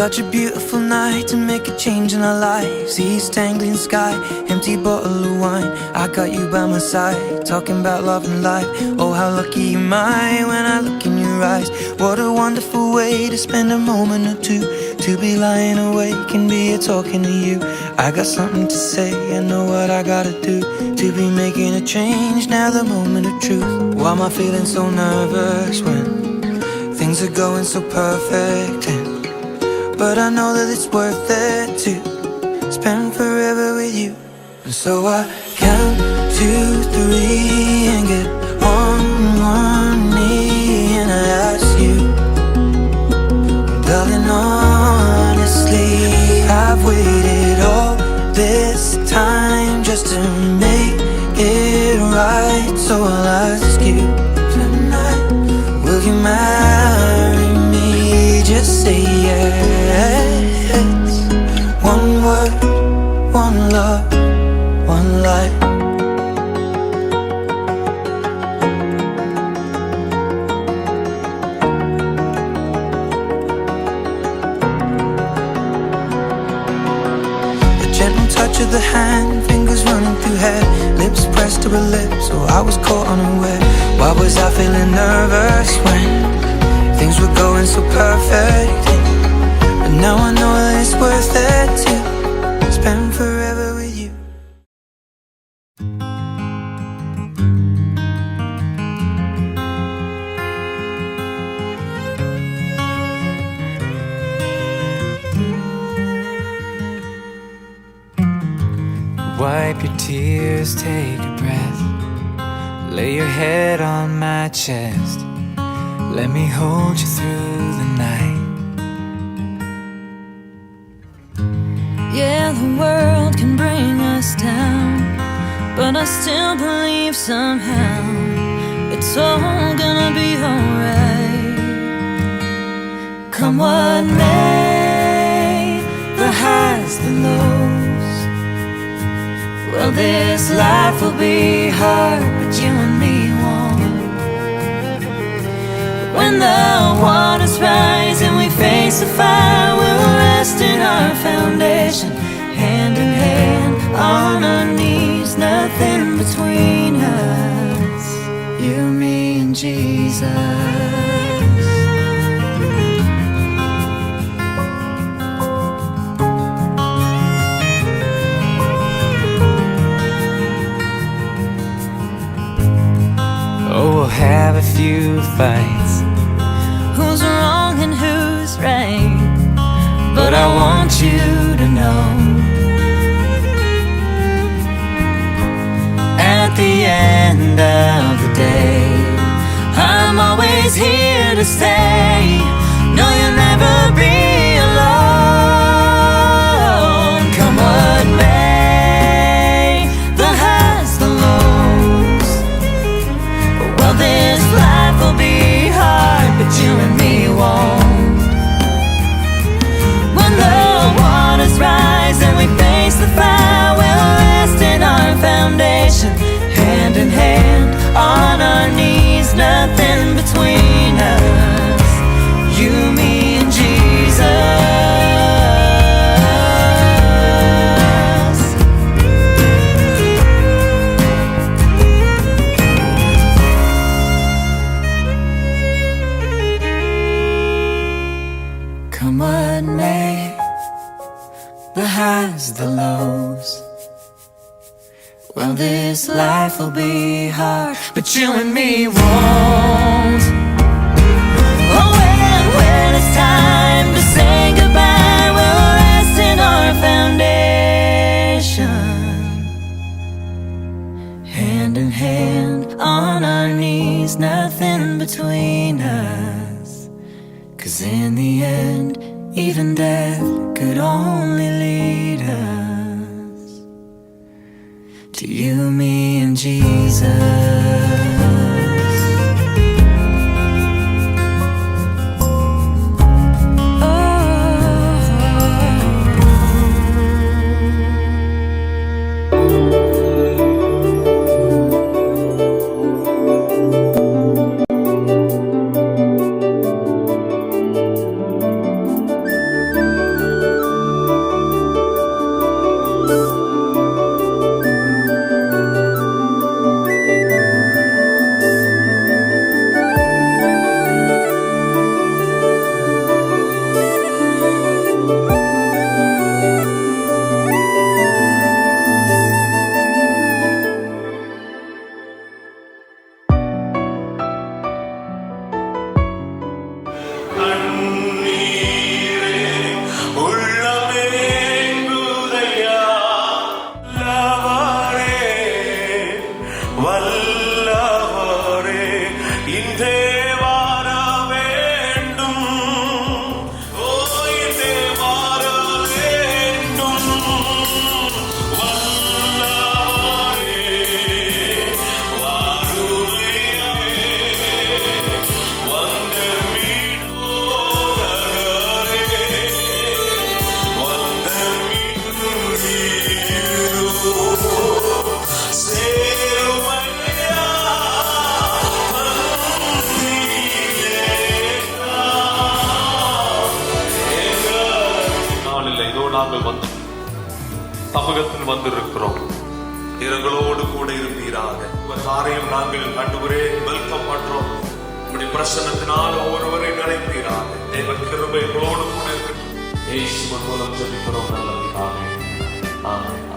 Such a beautiful night to make a change in our lives. East Anglian sky, empty bottle of wine. I got you by my side, talking about love and life. Oh, how lucky am I when I look in your eyes. What a wonderful way to spend a moment or two, to be lying awake and be here talking to you. I got something to say, I know what I gotta do, to be making a change, now the moment of truth. Why am I feeling so nervous when things are going so perfect? But I know that it's worth it to spend forever with you. And so I count 2, 3 and get on one knee and I ask you, darling, honestly, I've waited all this time just to make it right. So I'll ask you tonight, will you marry me? Just say yes. One word, one love, one life. A gentle touch of the hand, fingers running through hair, lips pressed to her lips, so I was caught unaware. Why was I feeling nervous when things were going so perfect? But now I know that it's worth it to spend forever with you. Wipe your tears, take a breath, lay your head on my chest, let me hold you through the night. Yeah, the world can bring us down, but I still believe somehow it's all gonna be alright. Come what may, the highs, the lows, well, this life will be hard, but you and me won't. But when the waters rise and we face the fire, we'll rest in our foundation, hand in hand, on our knees, nothing between us, you, me, and Jesus. Oh, we'll have a few fights, Who's wrong and who's right, but I want you to know, at the end of the day, I'm always here to stay. No, you'll never be alone. Come what may, the highs, the lows, well, this life will be hard, but you and me won't. When the waters rise and we face the fire, we'll rest in our foundation, hand in hand, on our knees, nothing between us, you, me, and Jesus. Well, this life will be hard, but you and me won't. Oh, when it's time to say goodbye, we'll rest in our foundation, hand in hand on our knees, nothing between us. 'Cause in the end, even death could only lead us to you, me, and Jesus. நாங்கள் வந்து சமூகத்தில் வந்திருக்கிறோம். இரங்களோடு கூட இருப்பீராக. காரையும் நாங்கள் ஆண்டவரே welcome பண்றோம். உங்களுடைய பிரசன்னத்தினால் ஒவ்வொருவரையும் நினைப்பீராக. தேவ கிருபை எங்களோடு கூட இருக்கட்டும். இயேசுவின் மூலம் ஜெபிக்கிறோம் நல்ல பிதாவே. ஆமென்.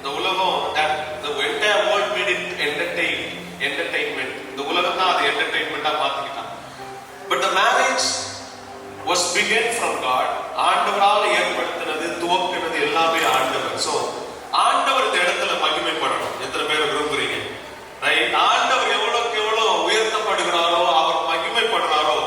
இந்த உலகம் the entire world made it entertainment. இந்த உலகம் தான் அது என்டர்டெயின்மெண்டா மாத்திக்கிட்டான். But the marriage was began from God. ஆண்டவரால் ஏற்படுத்தினது, துவக்கினது எல்லாமே ஆண்டவர். So ஆண்டவர் இந்த இடத்துல மகிமைப்படணும். எத்தனை பேர் விரும்புறீங்க? ரைட்? ஆண்டவர் எவ்வளவுக்கு எவ்வளவு உயர்த்தப்படுகிறாரோ, அவர் மகிமைப்படுறாரோ,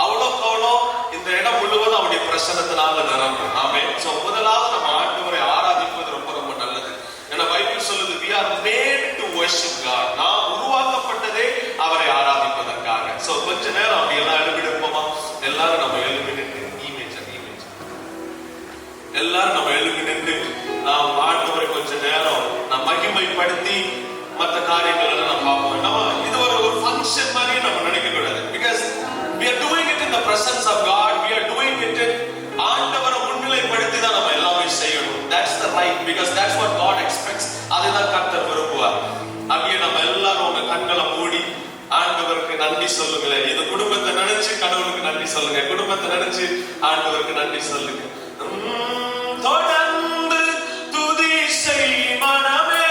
அவ்வளவுக்கு அவ்வளோ இந்த இடம் முழுவதும் அவருடைய பிரசன்னத்தினால நிரம்பும். ஆமென். சோ முதலாவது நம்ம ஆண்டவரை ஆராதிப்பது ரொம்ப ரொம்ப நல்லது. ஏன்னா பைபிள் சொல்லுது we are made to worship God. நாம் உருவாக்கப்பட்டதே அவரை ஆராதிப்பதற்காக. சோ கொஞ்ச நேரம் அப்படி எல்லாம் எழுப்பிடுப்போமா? எல்லாரும் நம்ம எழுப்பி நின்று எல்லாரும் நம்ம எழுப்பி நின்று நாம் ஆண்டவரை கொஞ்ச நேரம் நாம் மகிமைப்படுத்தி மற்ற காரியங்கள் எல்லாம் நம்ம பார்ப்போம். நம்ம இது ஒரு ஃபங்க்ஷன் மாதிரி நம்ம நினைக்க கூடாது. Because we are doing it in the presence of God. We are doing it in ஆண்டவரை முன்னிலைப்படுத்தி தான் நம்ம எல்லாமே செய்யணும். That's the right, because that's what God expects. அதுதான் கர்த்தர் விரும்புவார். அப்படியே நம்ம எல்லாரும் உங்க கண்களை மூடி ஆண்டவருக்கு நன்றி சொல்லுங்களேன். இந்த குடும்பத்தை நினைச்சு கடவுளுக்கு நன்றி சொல்லுங்க. குடும்பத்தை நினைச்சு ஆண்டவருக்கு நன்றி சொல்லுங்க. தொடர்ந்து துதி செய் மனமே,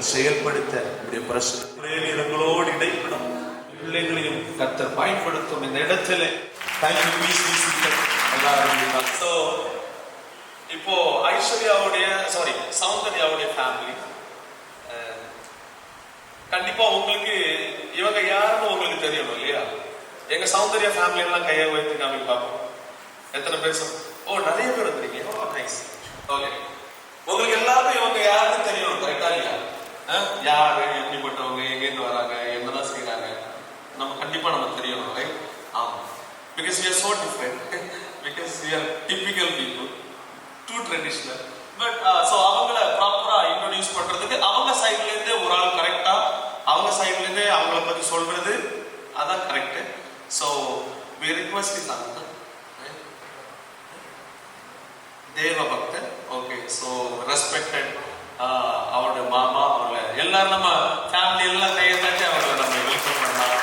செயல்படுத்த உடைய பிரசன்னத்திலே எங்களோடு இடைப்படும் பிள்ளைகளையும் கர்த்தர் பயன்படுத்தும் இந்த இடத்துல எல்லாரும். சோ இப்போ சௌந்தர்யாவுடைய ஃபேமிலி கண்டிப்பா உங்களுக்கு இவங்க யாருன்னு உங்களுக்கு தெரியணும் இல்லையா? எங்க சௌந்தர்யா ஃபேமிலி எல்லாம் கையை உயர்த்தி நாம பார்ப்போம். எத்தனை பேர்? நிறைய பேர் வந்துருக்கீங்க. ஓகே, உங்களுக்கு எல்லாரும் இவங்க யாருன்னு தெரியணும், கரெக்டா இல்லையா? யாரு, எப்படிப்பட்டவங்க, எங்கேருந்து வராங்க, என்னதான் செய்யறாங்க, நம்ம கண்டிப்பா நம்ம தெரியணும், ரைட்? ஆமா, because we are so different, because we are typical people, too traditional. But so அவங்கள ப்ராப்பரா இன்ட்ரோடியூஸ் பண்றதுக்கு அவங்க சைட்ல இருந்தே ஒரு ஆள் கரெக்டா அவங்க சைட்ல இருந்தே அவங்கள பத்தி சொல்றது அதான் correct. So we request is தேவ பக்தன். ஓகே, ஸோ ரெஸ்பெக்டட் அவருடைய மாமா, அவங்க எல்லாரும் நம்ம ஃபேமிலி எல்லாம் கையை தட்டி அவங்களை நம்ம வெல்கம் பண்ணலாம்.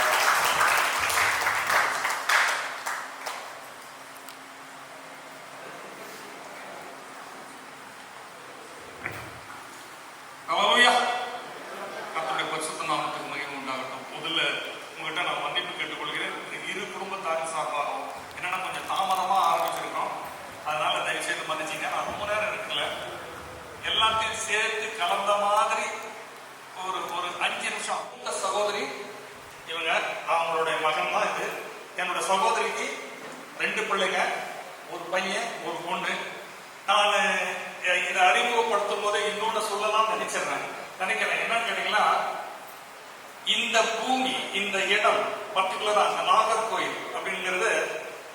கர்த்தருடைய பரிசுத்த நாமத்துக்கு மகிமை உண்டாகட்டும். முதல்ல உங்ககிட்ட நிமிஷம். இந்த சகோதரி இவங்க அவங்களுடைய மகன் தான் இது. என்னோட சகோதரிக்கு 2 பிள்ளைங்க, ஒரு பையன் ஒரு பொண்ணு. நான் இதை அறிமுகப்படுத்தும் போதே இன்னொன்று சொல்லலாம் நினைக்கிறேன். என்னன்னு கேட்டீங்கன்னா, இந்த பூமி, இந்த இடம் பர்டிகுலரா அந்த நாகர்கோயில் அப்படிங்கிறது,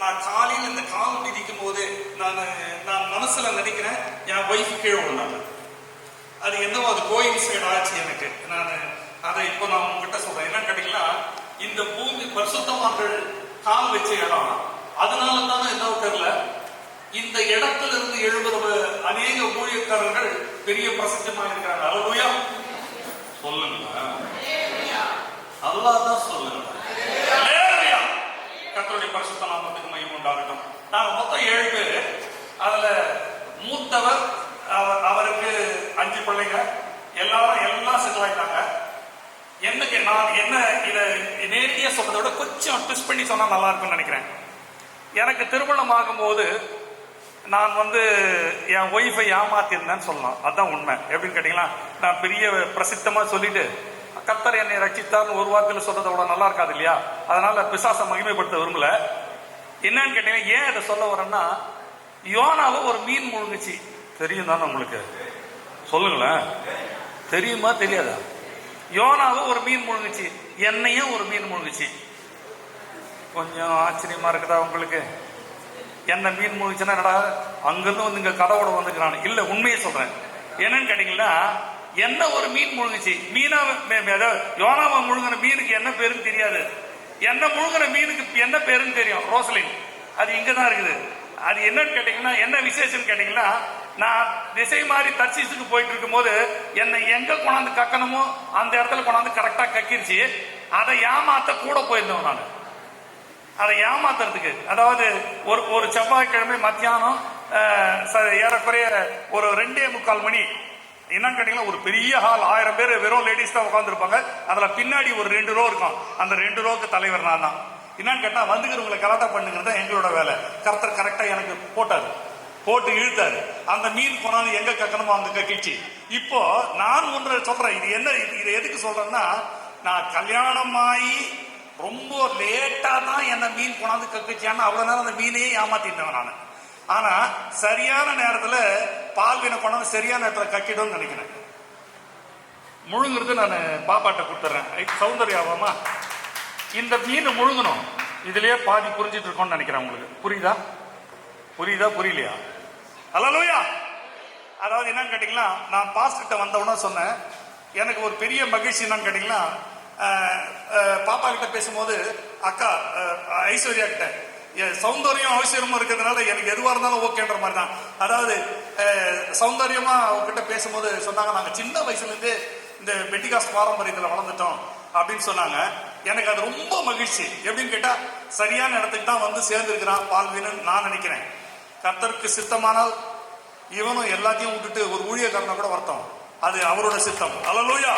நான் காலையில் இந்த கால் மிதிக்கும் போது நான் மனசுல நினைக்கிறேன் என் ஒய்ஃப் கீழே விழுந்தாங்க. அது என்னவோ அது கோயின்சைட் ஆச்சு எனக்கு. நான் அதை இப்போ நான் உங்ககிட்ட சொல்றேன். என்னன்னு கேட்டீங்கன்னா, இந்த பூமி பரிசுத்தமான்கள் கால் வச்ச இடம். அதனால தானே என்னவோ தெரியல, இந்த இடத்துல இருந்து எழுபது அநேக ஊழியக்காரர்கள் பெரிய பிரசித்தமா இருக்காங்க. அல்லேலூயா சொல்லுங்க, அல்லாஹ் சொல்லுங்க. கர்த்தருடைய பரிசுத்த நாமத்துக்கு மகிமை உண்டாகட்டும். நாங்க மொத்தம் 7 பேரு. அதுல மூத்தவர், அவருக்கு 5 பிள்ளைங்க, எல்லாம் செட்டில் ஆயிட்டாங்க. என்னக்கு நான் என்ன இதை நேரடியா சொல்றதை விட கொஞ்சம் ட்விஸ்ட் பண்ணி சொன்னா நல்லா இருக்கும்னு நினைக்கிறேன். எனக்கு திருமணம் ஆகும்போது நான் என் ஒய்ஃபை ஏமாத்திருந்தேன்னு சொல்லலாம். அதுதான் உண்மை. எப்படின்னு கேட்டீங்கன்னா, நான் பெரிய பிரசித்தமா சொல்லிட்டு கர்த்தர் என்னை ரட்சித்தார்னு ஒரு வார்த்தையில சொல்றதை விட நல்லா இருக்காது இல்லையா? அதனால பிசாசை மகிமைப்படுத்த விரும்பல. என்னன்னு கேட்டீங்கன்னா, ஏன் இதை சொல்ல வரேன்னா, யோனாவை ஒரு மீன் முழுங்குச்சு. தெரியும் தானே உங்களுக்கு? சொல்லுங்களேன், தெரியுமா தெரியாதா? யோனாவை ஒரு மீன் முழுங்குச்சு, என்னையும் ஒரு மீன் முழுங்குச்சு. கொஞ்சம் ஆச்சரியமா இருக்குதா உங்களுக்கு? என்ன மீன் முழுங்குச்சுன்னா என்னடா அங்கிருந்து இங்க கடவுட வந்துக்கிறான்? இல்ல, உண்மையை சொல்றேன். என்னன்னு கேட்டீங்கன்னா, என்ன ஒரு மீன் முழுங்குச்சு. யோனாவை முழுங்கின மீனுக்கு என்ன பேருன்னு தெரியாது. என்ன முழுங்கின மீனுக்கு என்ன பேருன்னு தெரியும், ரோசலின். அது இங்கதான் இருக்குது. அது என்னன்னு கேட்டீங்கன்னா, என்ன விசேஷம் கேட்டீங்கன்னா, நான் திசை மாறி தர்சீசுக்கு போயிட்டு இருக்கும் போது என்னை எங்க கொண்டாந்து கக்கணுமோ அந்த இடத்துல கொண்டாந்து கரெக்டா கக்கிருச்சு. அதை ஏமாத்த கூட போயிருந்தேன் நான். அதை ஏமாத்துறதுக்கு, அதாவது ஒரு செவ்வாய்க்கிழமை மத்தியானம் ஏறக்குறைய ஒரு 2:45 மணி. என்னன்னு கேட்டீங்கன்னா, ஒரு பெரிய ஹால், 1000 பேர் வெறும் லேடிஸ் தான் உட்காந்துருப்பாங்க. அதுல பின்னாடி ஒரு 2 ரோ இருக்கும். அந்த 2 ரோக்கு தலைவர் நான் தான். என்னன்னு கேட்டா, வந்துக்கிறவங்களை கரெக்டா பண்ணுங்கிறது எங்களோட வேலை. கரெக்டர் கரெக்டா எனக்கு போட்டு இழுத்தாரு. அந்த மீன் போனாலும் எங்க கக்கணுமோ அங்க கக்கிச்சு. இப்போ நான் ஒன்று சொல்றேன். இது என்ன, இதை எதுக்கு சொல்றேன்னா, நான் கல்யாணம் ஆகி ரொம்ப லேட்டா தான் என்ன மீன் கொண்டாந்து கக்குச்சான்னு அவ்வளவு நேரம் அந்த மீனையே ஏமாத்திட்டேன் நான். ஆனா சரியான நேரத்துல பால்வீனை கொண்டாந்து சரியான நேரத்துல கக்கிடும்னு நினைக்கிறேன். முழுங்குறது நான் பாப்பாட்ட கொடுத்துறேன். சௌந்தர்யாவாமா, இந்த மீன் முழுங்கணும். இதுலயே பாதி புரிஞ்சிட்டு இருக்கோம்னு நினைக்கிறேன். உங்களுக்கு புரியலையா? அல்லேலூயா. அதாவது என்னன்னு கேட்டீங்கன்னா, நான் பாஸ்டர்கிட்ட வந்தவொடனே சொன்னேன், எனக்கு ஒரு பெரிய மகிழ்ச்சி என்னன்னு கேட்டீங்கன்னா, பாப்பா கிட்ட பேசும்போது, அக்கா ஐஸ்வர்யா கிட்ட சௌந்தர்யம் அவசியமும் இருக்கிறதுனால எனக்கு எதுவாக இருந்தாலும் ஓகேன்ற மாதிரி தான். அதாவது சௌந்தர்யமா அவங்ககிட்ட பேசும்போது சொன்னாங்க, நாங்கள் சின்ன வயசுல இருந்து இந்த பெட்டிகாஸ் பாரம்பரியத்தில் வளர்ந்துட்டோம் அப்படின்னு சொன்னாங்க. எனக்கு அது ரொம்ப மகிழ்ச்சி. எப்படின்னு கேட்டா, சரியான இடத்துக்கு தான் சேர்ந்துருக்கிறான் பால்வீனு நான் நினைக்கிறேன். கர்த்தருக்கு சித்தமானால் இவனும் எல்லாத்தையும் விட்டுட்டு ஒரு ஊழியக்காரனை கூட வரட்டும், அது அவரோட சித்தம். அல்லேலூயா.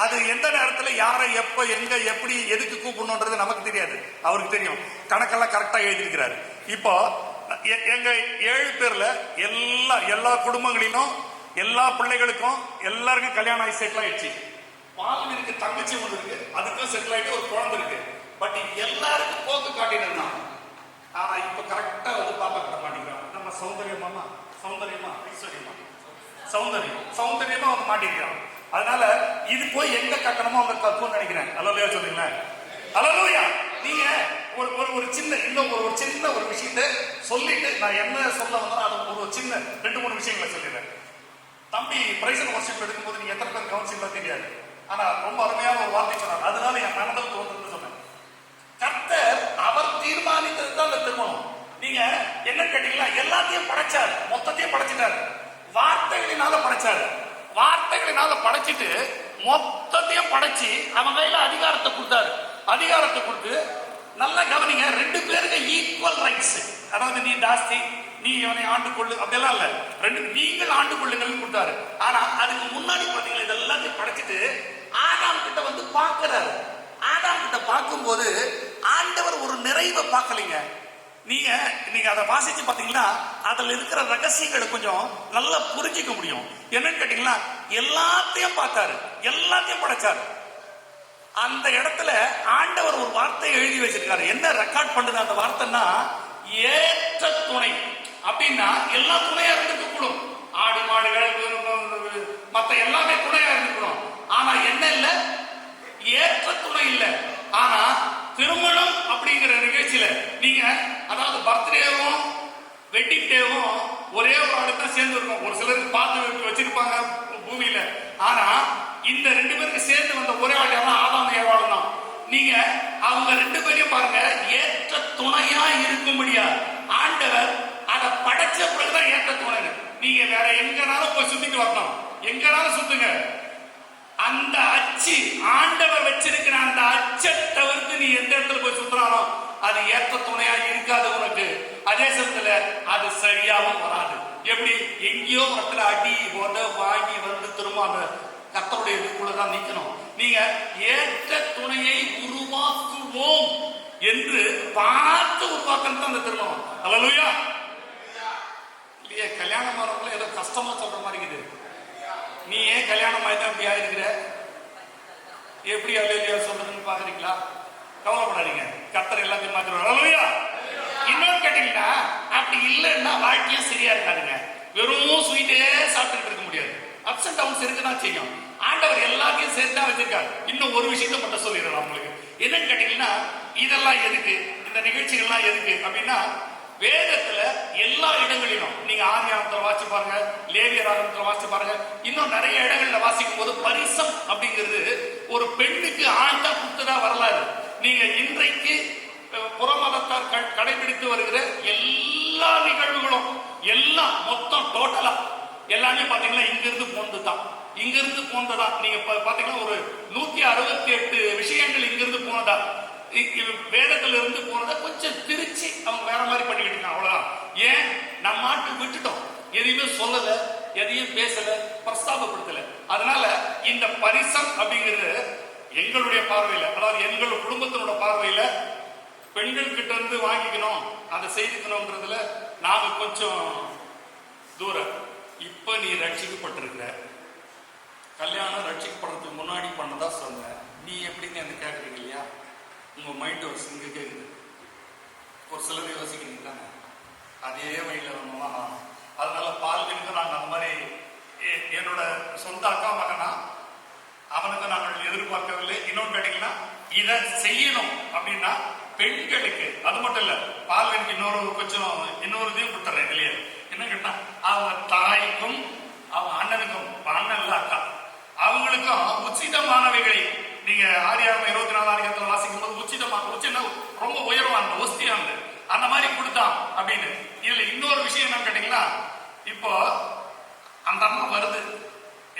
அது எந்த நேரத்துல யாரை எப்ப எங்க எப்படி எதுக்கு கூப்பிடணும்ன்றது நமக்கு தெரியாது, அவருக்கு தெரியும். கணக்கெல்லாம் கரெக்டா எழுதியிருக்கிறாரு. இப்போ எங்க 7 பேர்ல எல்லா குடும்பங்களிலும் எல்லா பிள்ளைகளுக்கும் எல்லாருக்கும் கல்யாணம் ஆகி செட்டில் ஆயிடுச்சு. பால்வீனுக்கு தங்கச்சி ஒன்று இருக்கு, அதுக்கும் செட்டில் ஆயிட்டு ஒரு குழந்தை இருக்கு. பட் எல்லாருக்கும் போக்கு காட்டினா, ஆனா இப்ப கரெக்டா பாப்பா கிட்ட மாட்டேங்கிறான். நம்ம சௌந்தர்யமா சௌந்தர்யமா மாட்டிக்கிறான். அதனால இது போய் எங்க கட்டணமோ அவங்க கத்துன்னு நினைக்கிறேன். அல்லேலூயா சொல்றீங்களா? அல்லேலூயா. நீங்க ஒரு சின்ன இன்னும் ஒரு சின்ன ஒரு விஷயத்தை சொல்லிட்டு நான் என்ன சொல்ல வந்தாலும் அது ஒரு சின்ன 2-3 விஷயங்களை சொல்லிடுறேன். தம்பி பிரைஸ் அண்ட் வொர்ஷிப் எடுக்கும்போது நீங்க எத்தனை பேர் கவனிச்சீங்களா தெரியாது, ஆனா ரொம்ப அருமையான ஒரு வார்த்தை சொன்னார். அதனால என் மனதில் தோன்றுன்னு சொன்னேன். கர்த்தர் அவர் தீர்மானித்தது தான் அந்த திருமணம். நீங்க என்ன கேட்டீங்களா, எல்லாத்தையும் படைச்சாரு, மொத்தத்தையும் படைச்சிட்டாரு. வார்த்தைகளினால படைச்சாரு. வார்த்தைகளினால படைச்சிட்டு மொத்தத்தையும் படைச்சு அவன் கையில அதிகாரத்தை கொடுத்தாரு. அதிகாரத்தை கொடுத்து நல்லா கவனிங்க, 2 பேருக்கு ஈக்குவல் ரைட்ஸ். அதாவது நீ ஜாஸ்தி, நீ இவனை ஆண்டு கொள்ளு அப்படியெல்லாம் இல்ல, நீங்கள் ஆண்டு கொள்ளுங்கள் கொடுத்தாரு. ஆனா அதுக்கு முன்னாடி பாத்தீங்களா, இதெல்லாத்தையும் படைச்சிட்டு ஆதாம் கிட்ட பார்க்கிறாரு. ஆதாம் கிட்ட பார்க்கும்போது ஆண்டவர் ஒரு நிறைவை பார்க்கலைங்க. நீங்க அதை வாசிச்சு பாத்தீங்கன்னா அதுல இருக்கிற ரகசியங்களை கொஞ்சம் நல்லா புரிஞ்சிக்க முடியும். என்னன்னு கேட்டீங்கன்னா, எல்லாத்தையும் பார்த்தாரு, எல்லாத்தையும் படைச்சாரு. அந்த இடத்துல ஆண்டவர் ஒரு வார்த்தை எழுதி வச்சிருக்காரு. என்ன ரெக்கார்ட் பண்ணுது அந்த வார்த்தைன்னா, ஏற்ற துணை. அப்படின்னா எல்லா துணையா இருந்துக்க கூடும், ஆடு மாடுகள் மத்த எல்லாமே துணையா இருந்துக்கணும். ஆனா என்ன இல்ல, ஏற்ற துணை இல்ல. ஆனா திருமணம் அப்படிங்கிற நிகழ்ச்சியில நீங்க, அதாவது பர்த்டேவும் வெட்டிங் டேவும் ஒரே ஒரு ஆளுக்கு தான் சேர்ந்து இருக்கும். ஒரு சிலருக்கு பார்த்து வச்சிருப்பாங்க பூமியில. ஆனா இந்த 2 பேருக்கு சேர்ந்து வந்த ஒரே ஆள் யாரா, ஆதாம் ஏவாள் தான். நீங்க அவங்க 2 பேரையும் பாருங்க, ஏற்ற துணையா இருக்கும்படியா ஆண்டவர் அதை படைச்ச பிறகுதான் ஏற்ற துணை. நீங்க வேற எங்கனாலும் போய் சுத்திட்டு வரணும், எங்கனாலும் சுத்துங்க. அந்த அச்சு ஆண்டவர் வச்சிருக்கிற அந்த அச்சை தவிர்த்து நீ எந்த இடத்துல போய் சுத்தினாலும் அது ஏற்ற துணையா இருக்காது உனக்கு. அதே சமயத்துல அது சரியாவும் வராது. எப்படி எங்கேயோ இடத்துல அடி உத வாங்கி வந்து திரும்ப அந்த கர்த்தருடைய இதுக்குள்ளதான் நிக்கணும். நீங்க ஏற்ற துணையை உருவாக்குவோம் என்று பார்த்து உருவாக்குறது அந்த திருமணம். அல்லேலூயா. இல்லையே, கல்யாணம் ஆகிறவங்கள ஏதோ கஷ்டமா சொல்ற மாதிரி இருக்குது. நீ ஏன் கல்யாணம் ஆயிதான் அப்படி ஆயிருக்கிற, எப்படி அல்லேலூயா சொல்றதுன்னு பாக்குறீங்களா? கவலைப்படாதீங்க, கர்த்தர் எல்லாத்தையும் மாத்திருவார். அல்லேலூயா. இன்னொரு கேட்டீங்கன்னா, அப்படி இல்லைன்னா வாழ்க்கையும் சரியா இருக்காதுங்க. வெறும் ஸ்வீட்டே சாப்பிட்டுட்டு இருக்க முடியாது. அப்ஸ் அண்ட் டவுன்ஸ் இருக்குதான் செய்யும். ஆண்டவர் எல்லாத்தையும் சேர்த்து தான் வச்சிருக்காரு. இன்னும் ஒரு விஷயத்தை மட்டும் சொல்லிடுறேன் உங்களுக்கு. என்னன்னு கேட்டீங்கன்னா, இதெல்லாம் எதுக்கு, இந்த நிகழ்ச்சிகள்லாம் எதுக்கு அப்படின்னா, வேதத்துல எல்லா இடங்களிலும் நீங்க ஆதியாகமத்துல வாசிச்சு பாருங்க, லேவியர் ஆகமத்துல வாசிச்சு பாருங்க, இன்னும் நிறைய இடங்கள்ல வாசிக்கும் போது பரிசம் அப்படிங்கிறது ஒரு பெண்ணுக்கு ஆண் தான் கொடுத்ததா வரலாறு. நீங்க இன்றைக்கு புறமதத்தார் கடைபிடித்து வருகிற எல்லா நிகழ்வுகளும் எல்லாம் மொத்தம் டோட்டலா எல்லாமே பாத்தீங்கன்னா இங்கிருந்து போனதுதான், இங்கிருந்து போனதுதான். நீங்க பாத்தீங்கன்னா ஒரு 168 விஷயங்கள் இங்கிருந்து போனதா. வேதத்துல இருந்து போனதை கொஞ்சம் திருச்சி அவங்க வேற மாதிரி பண்ணிக்கிட்டு இருக்காங்க, அவ்வளவுதான். ஏன் நம்ம நாட்டு விட்டுட்டோம், எதையுமே சொல்லல, எதையும் பேசல, பிரஸ்தாபப்படுத்தல. அதனால இந்த பரிசம் அப்படிங்கிறது எங்களுடைய பார்வையில, அதாவது எங்கள் குடும்பத்தினோட பார்வையில பெண்கள் கிட்ட இருந்து வாங்கிக்கணும், அதை செய்துக்கணும்ன்றதுல நாம கொஞ்சம் தூரம். இப்ப நீ ரட்சிக்கப்பட்டிருக்கிற, கல்யாணம் ரட்சிக்கப்படுறதுக்கு முன்னாடி பண்ணதா சொன்ன, நீ எப்படின்னு என்ன கேட்குறீங்க இல்லையா? உங்க மைண்ட் ஒரு சிங்க கேட்குது. ஒரு சிலர் யோசிக்கிறீங்க தானே, அதே வழியில வரணுமா? அதனால பால்வினுக்கு நாங்கள் அந்த மாதிரி என்னோட சொந்த அக்கா மகனா அவனுக்கு நாங்கள் எதிர்பார்க்கவில்லை. இன்னொன்று கேட்டீங்கன்னா, இதை செய்யணும் அப்படின்னா பெண்களுக்கு அது மட்டும் இல்ல, பால்வினுக்கு இன்னொரு இதையும் கொடுத்துறேன் இல்லையா? என்ன கேட்டா, அவங்க தாய்க்கும் அவங்க அண்ணனுக்கும், அண்ணன் இல்ல அக்கா, அவங்களுக்கும் உச்சிதமானவைகளை நீங்க ஆதியாகமம் 24 அதிகாரத்துல வாசிக்கும் போது உச்சிதமா ரொம்ப உயர்வான ஒஸ்தியானது அந்த மாதிரி கொடுத்தான் அப்படின்னு. இதுல இன்னொரு விஷயம் என்னன்னு கேட்டீங்கன்னா, இப்போ அந்த அம்மா வருது,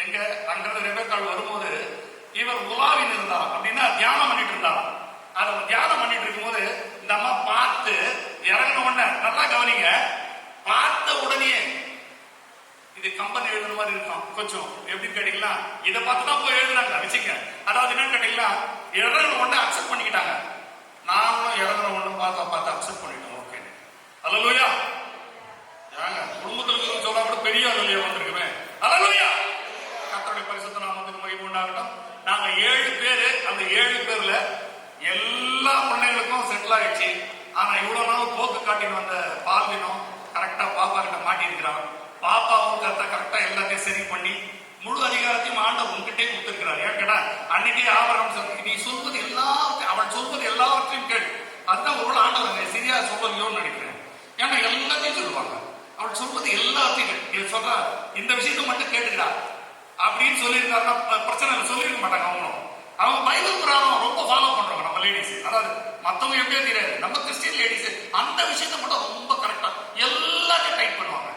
எங்க அங்கிருந்து ரெபெக்காள் வரும்போது இவர் உலாவின் இருந்தார் அப்படின்னா தியானம் பண்ணிட்டு இருந்தார். அதை தியானம் பண்ணிட்டு இருக்கும்போது இந்த அம்மா பார்த்து இறங்கின உடனே, நல்லா கவனிங்க, பார்த்த உடனே இது கம்பெனி எழுதுற மாதிரி இருக்கும் கொஞ்சம். எப்படி கேட்டீங்களா, இதை பார்த்து தான் போய் எழுதுறாங்க வச்சுக்க. அதாவது என்னன்னு கேட்டீங்களா, இறங்குற உடனே அக்செப்ட் பண்ணிக்கிட்டாங்க. நாங்களும் இறங்குற உடனே பார்த்து அக்செப்ட் பண்ணிட்டோம். ஓகே, அல்லேலூயா. ஏங்க குடும்பத்துல சொல்ல கூட பெரிய அல்லேலூயா வந்திருக்குமே. அல்லேலூயா. கர்த்தருடைய பரிசுத்த நாமத்துக்கு மகிமை உண்டாகட்டும். நாங்க 7 பேரு, அந்த 7 பேர்ல எல்லா பிள்ளைகளுக்கும் செட்டில் ஆயிடுச்சு. ஆனா இவ்வளவு நாள் போக்கு காட்டின்னு வந்த பால்வினும் கரெக்டா பாப்பா கிட்ட மாட்டிருக்கிறான். பாப்பாவும் கரெக்டா எல்லாத்தையும் சரி பண்ணி முழு அதிகாரத்தையும் ஆண்டவர் உங்ககிட்டே கொடுத்திருக்கிறார். ஏன் கேட்டா, அன்னைக்கே ஆபரம் சொல்லி நீ சொல்வது எல்லாத்தையும், அவள் சொல்வது எல்லாவற்றையும் கேட்டு, அதுதான் ஒரு ஆண்டவர் சரியா சொல்லுவோம்னு நினைக்கிறேன். ஏன்னா எல்லாத்தையும் சொல்லுவாங்க, அவள் சொல்வது எல்லாத்தையும் சொல்றா, இந்த விஷயத்தை மட்டும் கேட்டுக்கிறா அப்படின்னு சொல்லியிருந்தாருன்னா பிரச்சனை சொல்லிருக்க மாட்டாங்க. அவங்க பைபிள் பிரகாரம் ரொம்ப ஃபாலோ பண்றவங்க நம்ம லேடிஸ். அதாவது மத்தவங்க எப்படியோ தெரியாது, நம்ம கிறிஸ்டியன் லேடிஸ் அந்த விஷயத்த மட்டும் ரொம்ப கரெக்டா எல்லாத்தையும் டைட் பண்ணுவாங்க.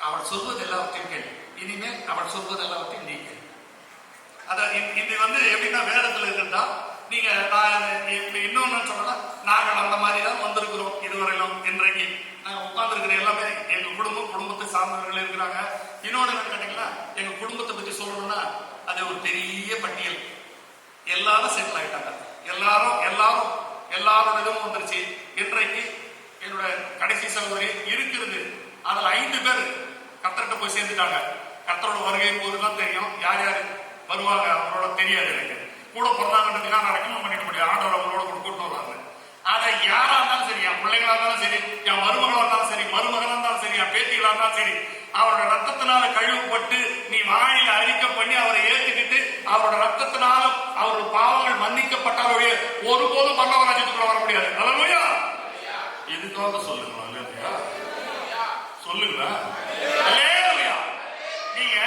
அவள் சொல்வது எல்லாவற்றையும் கேள்வி, இனிமே அவள் சொல்வது எல்லாவற்றையும் நீங்க. அதான் இது எப்படின்னா வேதத்துல இருந்தா நீங்க, நான் இன்னொன்னு சொல்லலாம், நாங்கள் அந்த மாதிரி தான் வந்திருக்கிறோம் இதுவரையிலும். இன்றைக்கு நாங்கள் உட்கார்ந்துருக்கிற எல்லாமே எங்க குடும்பத்தை சார்ந்தவர்கள் இருக்கிறாங்க. இன்னொன்னு என்ன கேட்டீங்கன்னா, எங்க குடும்பத்தை பத்தி சொல்லணும்னா அது ஒரு பெரிய பட்டியல். எல்லாரும் செட்டில் ஆயிட்டாங்க, எல்லாரோட இதுவும் வந்துருச்சு. இன்றைக்கு என்னோட கடைசி சகோதரி இருக்கிறது, அதுல 5 பேர் கர்த்தர்கிட்ட போய் சேர்ந்துட்டாங்க. கர்த்தரோட வருகை போதுதான் தெரியும், யார் யாரு வருவாங்க அவரோட தெரியாது எனக்கு. கூட பிறந்தாங்கன்றதுக்காக நான் ரெக்கமெண்ட் பண்ணிட முடியாது. ஆண்டவர் அவங்களோட கூட்டு வர்றாங்க. அதை யாரா இருந்தாலும் சரி, என் பிள்ளைகளா இருந்தாலும் சரி, என் மருமகளா இருந்தாலும் சரி, மருமகளா இருந்தாலும் சரி, என் பேத்திகளா இருந்தாலும் சரி, அவரோட ரத்தத்தினால கழுவப்பட்டு நீ வாயில அறிக்கை பண்ணி அவரை ஏத்துக்கிட்டு அவரோட ரத்தத்தினால அவரோட பாவங்கள் மன்னிக்கப்பட்டாலே ஒருபோதும் பரலோக ராஜ்யத்துக்குள்ள வர முடியாது. அல்லேலூயா. இதுக்காக சொல்லுங்க. அல்லேலூயா சொல்லுங்க. அல்லேலூயா. நீங்க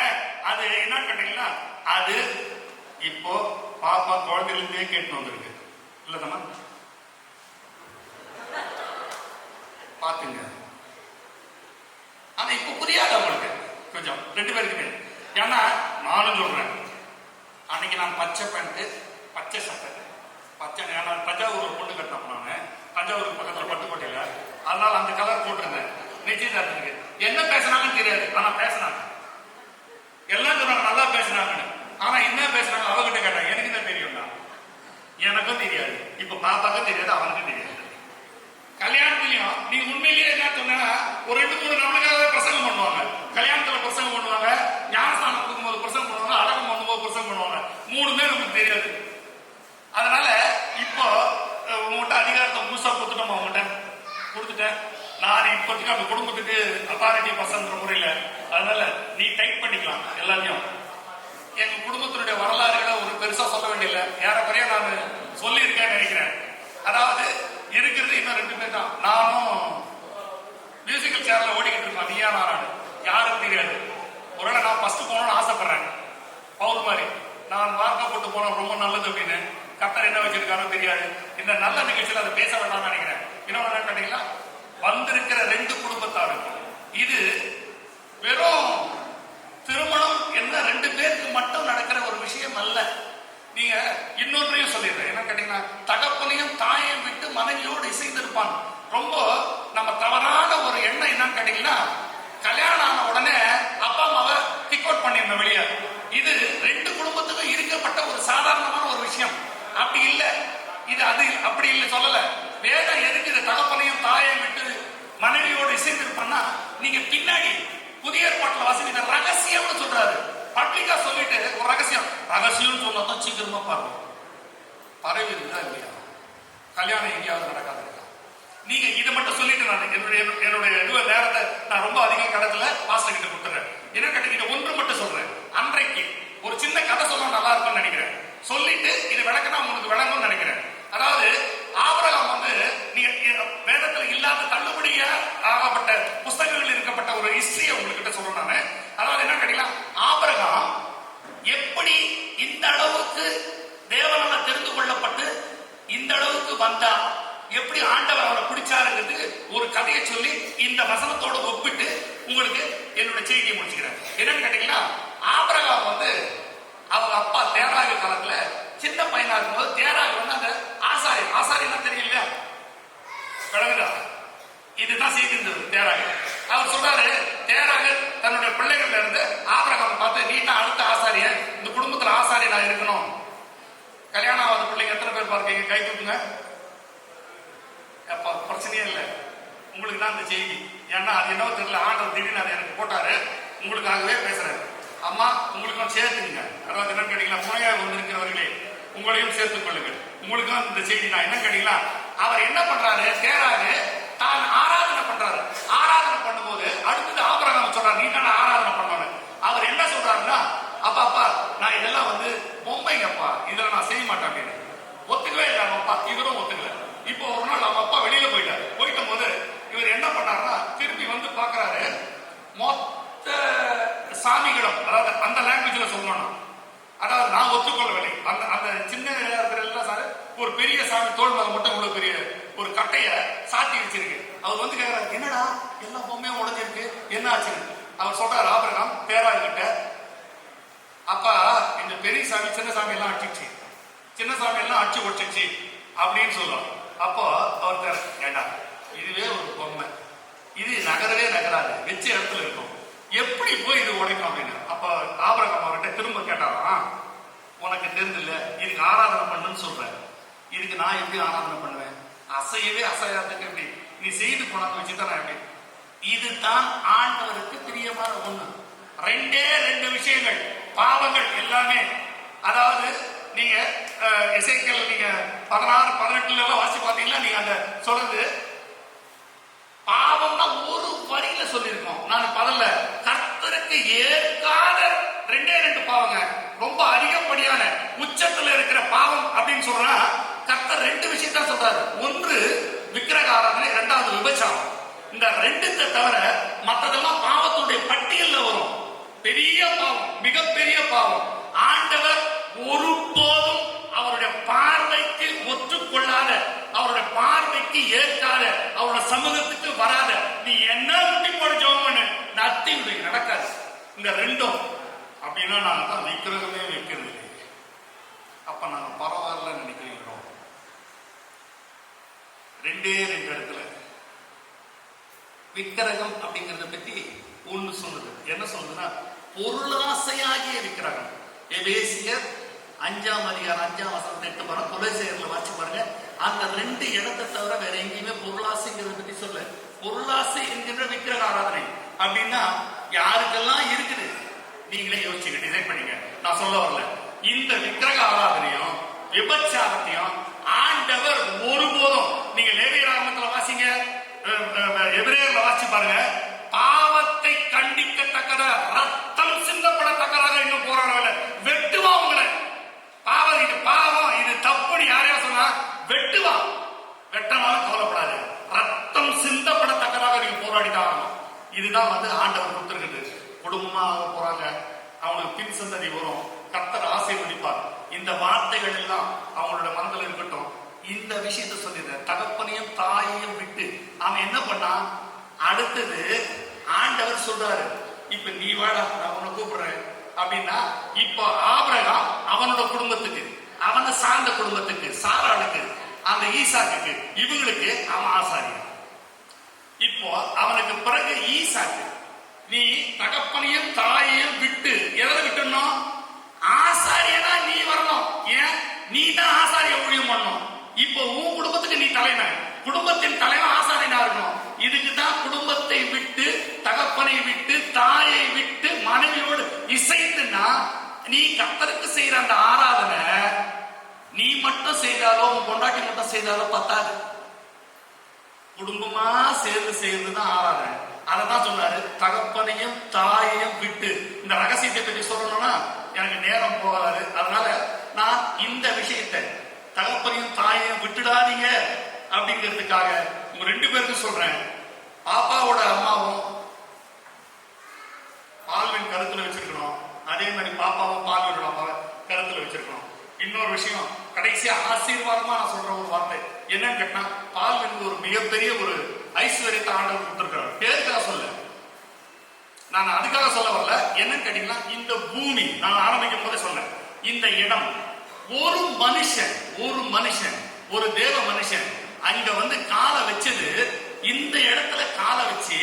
அது என்ன கேட்டீங்கன்னா, அது இப்போ பாப்பா குழந்தைகளுக்கே கேட்டு வந்திருக்கு இல்ல பாத்துங்க. ஆனா இப்ப புரியாது அவங்களுக்கு கொஞ்சம், ரெண்டு பேருக்குமே. ஏன்னா நானும் சொல்றேன், அன்னைக்கு நான் பச்சை பேண்ட் பச்சை சட்டை பச்சை, நான் தஞ்சாவூர் பொண்ணு கட்டினப்ப நானு தஞ்சாவூர் பக்கத்துல பட்டுக்கோட்டையில, அதனால அந்த கலர் போட்டிருந்தேன். நிச்சயதார்த்தத்துக்கு என்ன பேசினாங்கன்னு தெரியாது, ஆனா பேசினாங்க. எல்லாம் சொன்னாங்க நல்லா பேசினாங்கன்னு. ஆனா என்ன பேசினாங்க அவகிட்ட கேட்டாங்க, எனக்கு தான் தெரியும்டா. எனக்கும் தெரியாது, இப்ப பாப்பாக்கும் தெரியாது, அவனுக்கும் தெரியாது. கல்யாணத்திலையும் நீ உண்மையிலேயே என்ன சொன்னா, ஒரு 2-3 நம்மளுக்காக பிரசங்கம் பண்ணுவாங்க. கல்யாணத்துல பிரசங்கம் பண்ணுவாங்க, ஞானஸ்தானம் கொடுக்கும்போது பிரசங்கம் பண்ணுவாங்க, அடக்கம் பண்ணும்போது பிரசங்கம் பண்ணுவாங்க. 3மே நமக்கு தெரியாது. அதனால இப்போ உங்ககிட்ட அதிகாரத்தை முழுசா கொடுத்துட்டோம், அவங்ககிட்ட கொடுத்துட்டேன். நான் இப்போதைக்கு அந்த குடும்பத்துக்கு அத்தாரிட்டி பர்சன்ற முறையில, அதனால நீ டைப் பண்ணிக்கலாம் எல்லாத்தையும். எங்க குடும்பத்தினுடைய வரலாறுகளை ஒரு பெருசா சொல்ல வேண்டியதில்லை, ஏறக்குறைய நான் சொல்லி இருக்கேன்னு நினைக்கிறேன். அதாவது இருக்கிறது இன்னும் 2 பேர் தான். நானும் மியூசிக்கல் சேர்ல ஓடிக்கிட்டு இருக்கோம், நீயா நாராயணன், யாரும் தெரியாது. ஒருவேளை நான் ஃபர்ஸ்ட் போகணும்னு ஆசைப்படுறேன், பவுல் மாதிரி நான் மார்க்கா போட்டு போன ரொம்ப நல்லது அப்படின்னு. கர்த்தர் என்ன வச்சிருக்காரோ தெரியாது. இந்த நல்ல நிகழ்ச்சியில் அதை பேச வேண்டாம்னு நினைக்கிறேன். இன்னொன்னு என்ன கேட்டீங்களா, வந்திருக்கிற 2 குடும்பத்தாருக்கு இது வெறும் திருமணம் என்ன 2 பேருக்கு மட்டும் நடக்கிற ஒரு விஷயம் அல்ல. நீங்க இன்னொன்றையும் சொல்லிடுறேன், என்ன கேட்டீங்கன்னா, தகப்பனையும் தாயையும் விட்டு மனைவியோடு இசைந்திருப்பான். ரொம்ப நம்ம தவறான ஒரு எண்ணம் என்னன்னு கேட்டீங்கன்னா, கல்யாணம் ஆன உடனே அப்பா அம்மாவை பிக் அவுட் பண்ணிருந்த வெளியே. இது 2 குடும்பத்துக்கும் இருக்கப்பட்ட ஒரு சாதாரணமான ஒரு விஷயம். அப்படி இல்லை, இது அது அப்படி இல்லை சொல்லல. வேதம் எதுக்கு இது தகப்பனையும் தாயையும் விட்டு மனைவியோடு இசைந்திருப்பான்னா, நீங்க பின்னாடி புதிய ஏற்பாட்டில் வாசிக்கிற ரகசியம்னு சொல்றாரு. பப்ளிக்கா சொல்லிட்டு ஒரு ரகசியம் ரகசியம் சொன்னதான் சீக்கிரமா பாருங்க பரவி இருந்தா இல்லையா, கல்யாணம் எங்கேயாவது நடக்காது. நீங்க இதை மட்டும் சொல்லிட்டு நான் என்னுடைய நேரத்தை நான் ரொம்ப அதிகம் கடத்துல பாஸ்டர் கிட்ட கொடுத்துறேன். என்ன கேட்டீங்க, ஒன்று மட்டும் சொல்றேன். அன்றைக்கு ஒரு சின்ன கதை சொல்ல நல்லா இருக்கும்னு நினைக்கிறேன், சொல்லிட்டு இது விளக்குனா உங்களுக்கு விளங்கும்னு நினைக்கிறேன். அதாவது ஆபிரகாம் வந்து நீங்க வேதத்துல இல்லாத தள்ளுபடிய ஆகப்பட்ட புஸ்தகங்கள் இருக்கப்பட்ட ஒரு ஹிஸ்டரியை உங்ககிட்ட சொல்றேன் நானு. அதாவது என்ன கேட்டீங்கன்னா, ஆபிரகாம் எப்படி இந்த அளவுக்கு தேவனால தெரிந்து கொள்ளப்பட்டு இந்த அளவுக்கு வந்தா, எப்படி ஆண்டவர் அவரை பிடிச்சாருங்கிறது ஒரு கதையை சொல்லி இந்த வசனத்தோட ஒப்பிட்டு உங்களுக்கு என்னோட செய்தியை முடிச்சுக்கிறேன். என்னன்னு கேட்டீங்கன்னா, ஆபிரகாம் வந்து அவங்க அப்பா தேராகு காலத்துல சின்ன பையனா இருக்கும்போது, தேராகு வந்து அந்த ஆசாரியன்னா தெரியும் இல்லையா, விளங்குதா, இதுதான் செய்திருந்தது தேராகு. அவர் சொல்றாரு, தேராகு தன்னுடைய பிள்ளைகள்ல இருந்து ஆபிரகாம் பார்த்து, நீ தான் அடுத்த ஆசாரியன், இந்த குடும்பத்துல ஆசாரியன் நான் இருக்கணும். கல்யாணம் ஆகாத பிள்ளைங்க எத்தனை பேர் பார்க்கீங்க, கை தூக்குங்க. பிரச்சனையே இல்லை, உங்களுக்கு தான் இந்த செய்தி. ஏன்னா அது என்னவோ தெரியல, ஆண்டவர் திடீர்னு அதை எனக்கு போட்டாரு, உங்களுக்காகவே பேசுறாரு. அம்மா உங்களுக்கும் சேர்த்துங்க. அதாவது என்ன கேட்டீங்களா, முனையாக வந்திருக்கிறவர்களே உங்களையும் சேர்த்துக் கொள்ளுங்கள். உங்களுக்கும் இந்த செய்தி நான் என்ன கேட்டீங்களா, அவர் என்ன பண்றாரு, தேராகு தான் ஆராதனை பண்றாரு. ஆராதனை பண்ணும்போது அடுத்தது ஆபிரகாம் சொல்றாரு, நீ தான் ஆராதனை பண்ணணும். அவர் என்ன சொல்றாருன்னா, அப்பா நான் இதெல்லாம் வந்து பொம்மைங்கப்பா, இதுல நான் செய்ய மாட்டேன் அப்படின்னு ஒத்துக்கவே இல்லை அவங்க அப்பா. இவரும் ஒத்துக்கல. இப்போ ஒரு நாள் அவங்க அப்பா வெளியில போயிட்டாரு. போயிட்ட போது இவர் என்ன பண்ணாருன்னா, திருப்பி வந்து பாக்குறாரு, மொத்த சாமிகளும், அதாவது அந்த லாங்குவேஜ்ல சொல்லணும், அதாவது நான் ஒத்துக்கொள்ளவில்லை, அந்த அந்த சின்ன எல்லாம் சார் ஒரு பெரிய சாமி தோல் மேல மட்டும் இவ்வளவு பெரிய ஒரு கட்டைய சாத்தி வச்சிருக்கு. அவர் வந்து கேட்கிறாரு, என்னடா எல்லா பொம்மையும் உடஞ்சிருக்கு, என்ன ஆச்சுன்னு. அவர் சொல்றாரு ஆபிரகாம் தேராகு கிட்ட, அப்பா இந்த பெரிய சாமி சின்ன சாமி எல்லாம் அடிச்சிச்சு, சின்ன சாமி எல்லாம் அடிச்சு ஒடிச்சிச்சு அப்படின்னு சொல்லுவோம். அப்போ அவர், ஏண்டா இதுவே ஒரு பொம்மை, இது நகரவே நகராது, வச்ச இடத்துல இருக்கும், எப்படி போய் இது உடைக்கும் அப்படின்னு. அப்ப ஆபிரகாம் அவர்கிட்ட திரும்ப கேட்டாராம், உனக்கு தெரிஞ்சல இதுக்கு ஆராதனை பண்ணுன்னு சொல்றேன், இதுக்கு நான் எப்படி ஆராதனை பண்ணுவேன், அசையவே அசையாததுக்கு எப்படி நீ செய்து கொண்டாந்து வச்சுதான் எப்படி. இதுதான் ஆண்டவருக்கு பிரியமான ஒண்ணு. 2 விஷயங்கள், பாவங்கள் எல்லாமே. அதாவது நீங்க எசேக்கியேல் நீங்க 16, 18 எல்லாம் வாசி பார்த்தீங்கன்னா நீங்க அந்த சொல்றது பாவம்னா ஒரு வரியில சொல்லியிருக்கோம். நான் பதல்ல கர்த்தருக்கு ஏற்காத 2 பாவங்க, ரொம்ப அதிகப்படியான உச்சத்துல இருக்கிற பாவம் அப்படின்னு சொல்றா கர்த்தர் 2 விஷயத்த சொல்றாரு. ஒன்று விக்கிரக ஆராதனை, 2வது விபச்சாரம். இந்த 2 தவிர மற்றதெல்லாம் பாவத்துடைய பட்டியல்ல வரும். பெரிய பாவம், மிகப்பெரிய பாவம். ஆண்டவர் ஒருபோதும் அவருடைய பார்வைக்கு ஒற்றுக்கொள்ளாத, அவருடைய பார்வைக்கு ஏற்காத, அவருடைய சமூகத்துக்கு வராத, நீ என்ன முட்டி போட ஜெபம் பண்ணு, நத்திங் நடக்காது. இந்த 2 அப்படின்னா நாங்க தான் விக்கிரகமே வைக்கிறது இல்லை. அப்ப நாங்க பரவாயில்ல நினைக்கிறோம். 2 இடத்துல விக்கிரகம் அப்படிங்கறத பத்தி ஒண்ணு சொல்லுது. என்ன சொல்லுதுன்னா பொருளாசையாகிய விக்கிரகம். எபேசியர் 5ஆம் அதிகாரம் 5ஆம் வசனத்தை 8 பாருங்க, கொலோசையர்ல வாசி பாருங்க. அந்த 2 இடத்தை தவிர வேற எங்கேயுமே பொருளாசைங்கிறத பத்தி சொல்ல. பொருளாசை என்கின்ற விக்கிரக ஆராதனை அப்படின்னா யாருக்கெல்லாம் இருக்குது நீங்களே யோசிச்சுங்க, டிசைட் பண்ணிக்க. நான் சொல்ல வரல. இந்த விக்கிரக ஆராதனையும் விபச்சாரத்தையும் ஆண்டவர் ஒருபோதும், நீங்க லேவியராகமத்துல வாசிங்க, எபிரேயர்ல வாசி பாருங்க, பாவத்தை கண்டிக்கத்தக்கதா ரத்தம் சிந்தப்படத்தக்கதாக இன்னும் போராடவில்லை. வெட்டுவா உங்களை. பாவம், இது பாவம், இது தப்புன்னு யாரையா சொன்னா வெட்டுவா. வெட்டனாலும் கவலைப்படாது, ரத்தம் சிந்தப்படத்தக்கதாக நீங்க போராடிதான் ஆகணும். இதுதான் ஆண்டவர் கொடுத்திருக்குது. குடும்பமா போறாங்க, அவங்களுக்கு பின் சந்ததி வரும், கர்த்தர் ஆசீர்வதிப்பார். இந்த வார்த்தைகள் எல்லாம் அவங்களோட மனதில் இருக்கட்டும். இந்த விஷயத்த சொல்லிடுற தகப்பனையும் தாயையும் விட்டு அவன் என்ன பண்ணா, அடுத்தது ஆண்டவர் சொல்றாரு, இப்ப நீ வாடா, நான் உன்னை கூப்பிடுறேன் அப்படின்னா, இப்ப ஆபிரகாம் அவனோட குடும்பத்துக்கு, அவனை சார்ந்த குடும்பத்துக்கு, சாராளுக்கு, அந்த ஈசாக்கு, இவங்களுக்கு அவன் ஆசாரியன். இப்போ அவனுக்கு பிறகு ஈசாக்கு, நீ தகப்பனையும் தாயையும் விட்டு எதை விட்டுணும், ஆசாரியனா நீ வரணும். ஏன்? நீ தான் ஆசாரிய ஊழியம் பண்ணணும். இப்போ உன் குடும்பத்துக்கு நீ தலைவன், குடும்பத்தின் தலைவன் ஆசாரியனா இருக்கணும். இதுக்கு தான் குடும்பத்தை விட்டு, தகப்பனை விட்டு, தாயை விட்டு, மனைவியோடு இசைத்துனா நீ கர்த்தருக்கு செய்யற அந்த ஆராதனை நீ மட்டும் செய்தாலோ, உன் பொண்டாட்டி மட்டும் செய்தாலோ பத்தாது. குடும்பமா சேர்ந்து செய்யறதுதான் ஆராதனை. அததான் சொன்னாரு, தகப்பனையும் தாயையும் விட்டு. இந்த ரகசியத்தை பற்றி சொல்லணும்னா எனக்கு நேரம் போகாது. அதனால நான் இந்த விஷயத்தை தகப்பனையும் தாயையும் விட்டுடாதீங்க அப்படிங்கிறதுக்காக உங்க 2 பேருக்கும் சொல்றேன். பாப்பாவோட அம்மாவும் பால்வின் கருத்துல வச்சிருக்கணும், அதே மாதிரி பாப்பாவும் பால்வினோட அம்மாவை கருத்துல வச்சிருக்கணும். இன்னொரு விஷயம், கடைசியா ஆசீர்வாதமா நான் சொல்ற ஒரு வார்த்தை என்னன்னு கேட்டா, பால்வின் ஒரு மிகப்பெரிய ஒரு ஐஸ்வர்யத்தை ஆண்டவர் கொடுத்திருக்கிறார். பேருக்காக சொல்ல, நான் அதுக்காக சொல்ல வரல. என்னன்னு கேட்டீங்கன்னா, இந்த பூமி நான் ஆரம்பிக்கும் போதே சொன்னேன், இந்த இடம் ஒரு மனுஷன் ஒரு தேவ மனுஷன் அங்க காலை வச்சது, இந்த இடத்துல காலை வச்சு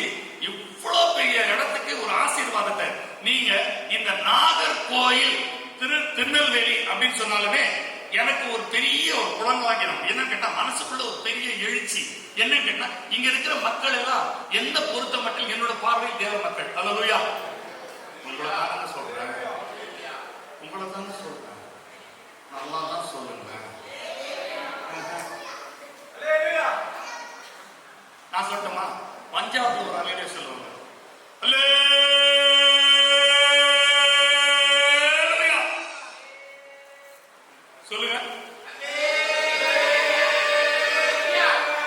இவ்வளவு பெரிய இடத்துக்கு ஒரு ஆசீர்வாதத்தை நீங்க இந்த நாகர்கோயில் திருநெல்வேலி அப்படின்னு சொன்னாலுமே எனக்கு ஒரு பெரிய ஒரு புலங்காகினம். என்ன கேட்டா, மனசுக்குள்ள ஒரு பெரிய எழுச்சி. என்ன கேட்டா, இங்க இருக்கிற மக்கள் எல்லாம் எந்த பொறுத்த மட்டும் என்னோட பார்வையில் தேவ மக்கள். அல்லேலூயா. உங்களை தானே சொல்றேன், நல்லா தான் சொல்லுங்க. நான் சொல்லட்டுமா? பஞ்சாப்ல ஒரு அலையிலே சொல்லுவாங்க, சொல்லுங்க.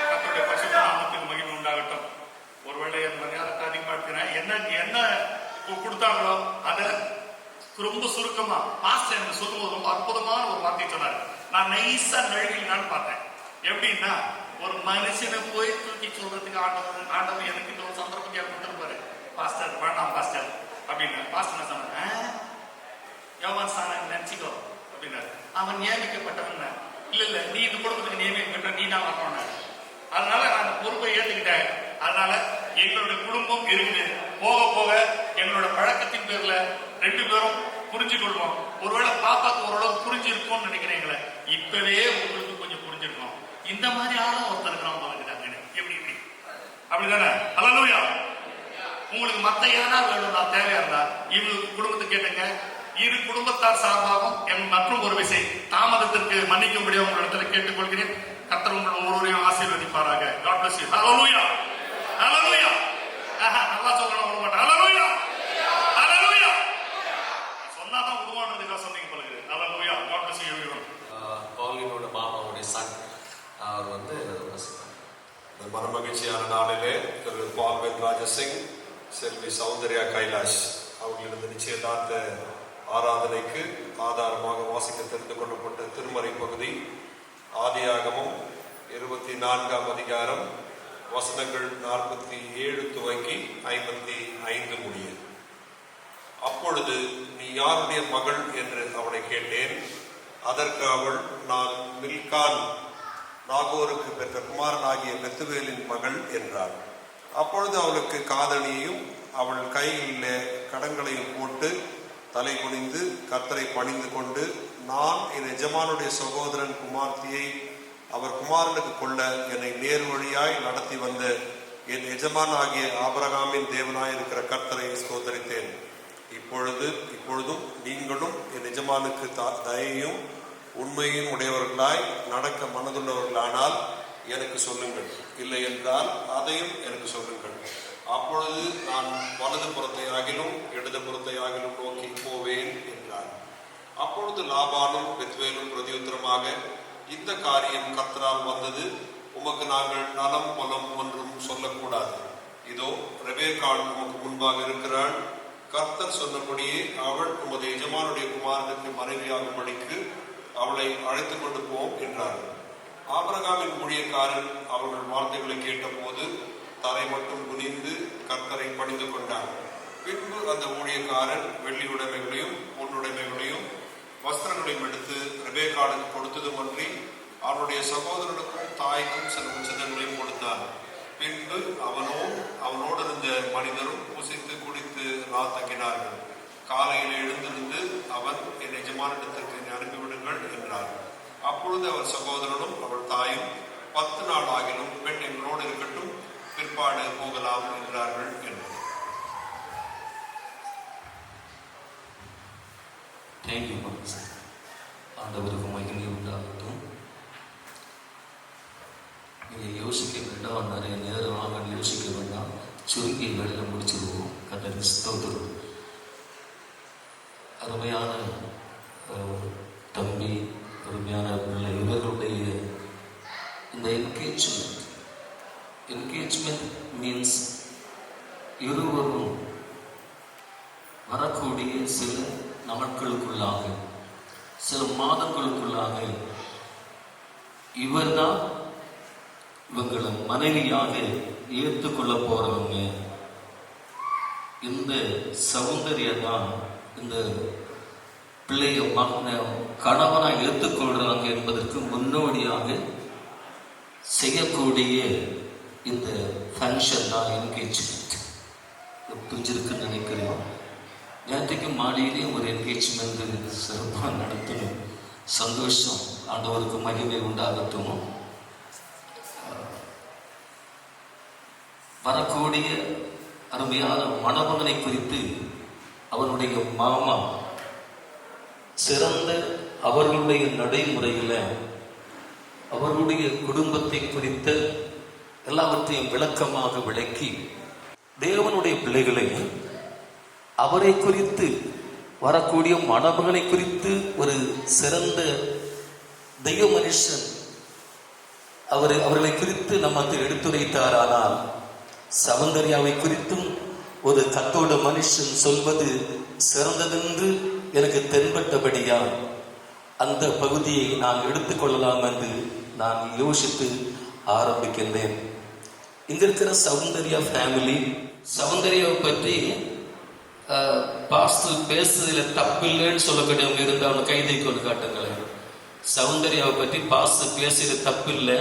கர்த்தருடைய பரிசுத்த நாமத்துக்கு மகிமை உண்டாகட்டும். ஒருவேளை என் மரியாதை அதிகமாட்டினேன், என்ன கொடுத்தாங்களோ அதை ரொம்ப சுருக்கமா பாஸ்டர் எனக்கு சொல்லும்போது ரொம்ப அற்புதமான ஒரு வார்த்தை சொன்னாரு. நான் நைஸா நழுவினான்னு பார்த்தேன். எப்படின்னா, ஒரு மனுஷனை போய் தூக்கி சொல்றதுக்கு ஆண்டவர் எனக்கு இந்த ஒரு சந்தர்ப்பத்தை கொடுத்துருப்பாரு. பாஸ்டர் வேண்டாம் பாஸ்டர் அப்படின்னு. பாஸ்டர் சொன்னேன், யோவான் ஸ்நானன் நினைச்சிக்கோ அப்படின்னாரு. அவன் நியமிக்கப்பட்டவன். இல்ல நீ இந்த குடும்பத்துக்கு நியமிக்கப்பட்ட, நீ தான் வரணும். அதனால நான் அந்த பொறுப்பை ஏத்துக்கிட்டேன். அதனால எங்களுடைய குடும்பம் இருக்குது. போக போக எங்களோட பழக்கத்தின் பேர்ல 2 பேரும் புரிஞ்சு கொள்வோம். ஒருவேளை பாப்பாக்கு ஓரளவு புரிஞ்சு இருக்கும்னு நினைக்கிறேன். இப்பவே உங்களுக்கு கொஞ்சம் புரிஞ்சிருக்கும். இந்த மாதிரி ஆளும் ஒருத்தர் இருக்கிறாங்க. எப்படி அப்படிதானே? அல்லேலூயா. உங்களுக்கு மத்த எதனா வேணும், நான் தேவையா இருந்தா இவங்களுக்கு குடும்பத்துக்கு கேட்டுங்க, இரு குடும்பத்தார் சார்பாகவும் என் மற்றும் ஒரு விசை தாமதத்திற்கு மன்னிக்கும்படி உங்களிடத்தில் கேட்டுக்கொள்கிறேன். கர்த்தர் உங்கள் ஒவ்வொருவரையும் ஆசீர்வதிப்பாராக. God bless you. Hallelujah. Hallelujah. நல்லா சொல்லணும் விட மாட்டேன். Hallelujah. Hallelujah. சொன்னாதான் உருவானதுக்காக சொன்னீங்க போல. Hallelujah. God bless you everyone. பாலினோட மாமாவுடைய சன் அவர் வந்து இந்த மனமகிழ்ச்சியான நாளிலே திரு பால்வென் ராஜசிங், செல்வி சௌந்தர்யா கைலாஷ் அவர்களிடம் நிச்சயதார்த்த ஆராதனைக்கு ஆதாரமாக வாசிக்க தெரிந்து கொள்ளப்பட்ட திருமறை பகுதி ஆதியாகமம் 24ஆம் அதிகாரம் வசனங்கள் 47 துவங்கி 55 முடிய. அப்பொழுது நீ யாருடைய மகள் என்று அவளை கேட்டேன். அதற்கு அவள், நான் மில்கான் நாகோருக்கு பெற்ற குமாரனாகிய பெத்துவேலின் மகள் என்றாள். அப்பொழுது அவளுக்கு காதணியையும் அவள் கையில் கடங்களையும் போட்டு தலை குனிந்து கர்த்தரை பணிந்து கொண்டு, நான் என் எஜமானுடைய சகோதரன் குமார்த்தியை அவர் குமாரனுக்கு கொள்ள என்னை நேர் வழியாய் நடத்தி வந்த என் எஜமான் ஆகிய ஆபிரகாமின் தேவனாயிருக்கிற கர்த்தரை ஸ்தோத்தரித்தேன். இப்பொழுதும் நீங்களும் என் எஜமானுக்கு தயையும் உண்மையும் உடையவர்களாய் நடக்க மனதுள்ளவர்களானால் எனக்கு சொல்லுங்கள், இல்லை என்றால் அதையும் எனக்கு சொல்லுங்கள். அப்பொழுது நான் வலது புறத்தை ஆகிலும் இடது புறத்தை ஆகிலும் நோக்கி போவேன் என்றார். அப்பொழுது லாபானும் பெத்வேலும் பிரதியுத்தரமாக, இந்த காரியம் கர்த்தரால் வந்தது, உமக்கு நாங்கள் நலம் பலம் ஒன்றும் சொல்லக்கூடாது. இதோ ரெபேக்காள் உமக்கு முன்பாக இருக்கிறாள். கர்த்தர் சொன்னபடியே அவள் உமது எஜமானுடைய குமாரனுக்கு மனைவியாகும்படிக்கு அவளை அழைத்து கொண்டு போம் என்றார்கள். ஆபிரகாமின் ஊழியக்காரன் அவர்கள் வார்த்தைகளை கேட்டபோது தலை மட்டும் குனிந்து கர்த்தரை பணிந்து கொண்டார். பின்பு அந்த ஊழியக்காரன் வெள்ளி உடைமைகளையும் பொன்னுடைமைகளையும் வஸ்திரங்களையும் எடுத்து ரெபேக்காளுக்கு கொடுத்ததுமன்றி அவனுடைய சகோதரனுக்கும் தாய்க்கும் சில உச்சிதங்களையும் கொடுத்தான். பின்பு அவனோடு இருந்த மனிதரும் புசித்து குடித்து தங்கினார்கள். காலையில் எழுந்திருந்து அவன், என் எஜமானிடத்திற்கு அனுப்பிவிடுங்கள் என்றார். அப்பொழுது அவர் சகோதரனும் அவள் தாயும், 10 நாள் ஆகிலும் பெண் எங்களோடு இருக்கட்டும், பிற்பாடு போகலாம் என்றார்கள் என்றார். ஆண்டவருக்கு மகிமை உண்டாகட்டும். நீங்கள் யோசிக்க வேண்டாம், நிறைய நேரம் ஆக யோசிக்க வேண்டாம், சுருங்கி வெளில முடிச்சிருவோம். கர்த்தருக்கு ஸ்தோத்திரம். அருமையான தம்பி, அருமையான பிள்ளை, இவர்களுடைய இந்த என்கேஜ்மெண்ட் மீன்ஸ் இருவரும் வரக்கூடிய சில நாட்களுக்குள்ளாக, சில மாதங்களுக்குள்ளாக இவர் தான் இவங்களை மனைவியாக ஏற்றுக்கொள்ள போறவங்க. இந்த சௌந்தர்யா தான் இந்த பிள்ளைய கணவனை ஏற்றுக்கொள்றாங்க என்பதற்கு முன்னோடியாக செய்யக்கூடிய இந்த ஃபங்க்ஷன் தான் என்கேஜ்மெண்ட். புரிஞ்சிருக்குன்னு நினைக்கிறேன். நேற்றுக்கு மாடியிலே ஒரு என்கேஜ்மெண்ட் சிறப்பாக நடத்தணும். சந்தோஷம். ஆண்டவருக்கு மகிமை உண்டாகட்டும். வரக்கூடிய அருமையான மணமகனை குறித்து அவனுடைய மாமா சிறந்த அவர்களுடைய நடைமுறையில் அவர்களுடைய குடும்பத்தை குறித்த எல்லாவற்றையும் விளக்கமாக விளக்கி, தேவனுடைய பிள்ளைகளை அவரை குறித்து வரக்கூடிய மணமகனை குறித்து ஒரு சிறந்த தெய்வ மனுஷன் அவர்களை குறித்து நமக்கு எடுத்துரைத்தாரானால், சௌந்தர்யாவை குறித்தும் ஒரு கத்தோட மனுஷன் சொல்வது சிறந்ததென்று எனக்கு தென்பட்டபடியா அந்த பகுதியை நான் எடுத்துக்கொள்ளலாம் என்று நான் யோசித்து ஆரம்பிக்கின்றேன். இங்க இருக்கிற சௌந்தர்யா ஃபேமிலி, சௌந்தர்யாவை பற்றி பாஸ்டர் பேசுறதுல தப்பில்லைன்னு சொல்லக்கூடியவங்க இருந்து அவனை கைதை கொண்டு காட்டுங்களேன். சௌந்தர்யாவை பற்றி பாஸ்டர் பேசுறது தப்பு இல்லை,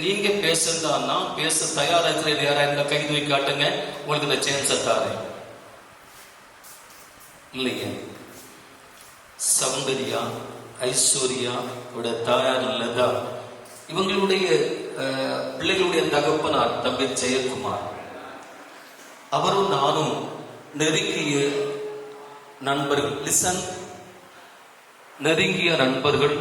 நீங்க பேசுறதான்னா பேச தயாரா இருக்கிற யாரா இந்த கைது வை காட்டுங்க, உங்களுக்கு இந்த சான்ஸை தாரேன். இல்லைங்க, சௌந்தர்யா ஐஸ்வர்யா தாயார் இல்லதா, இவங்களுடைய பிள்ளைகளுடைய தகப்பனார் தம்பி ஜெயக்குமார், அவரும் நானும் நெருங்கிய நண்பர்கள். லிசன், நெருங்கிய நண்பர்கள்.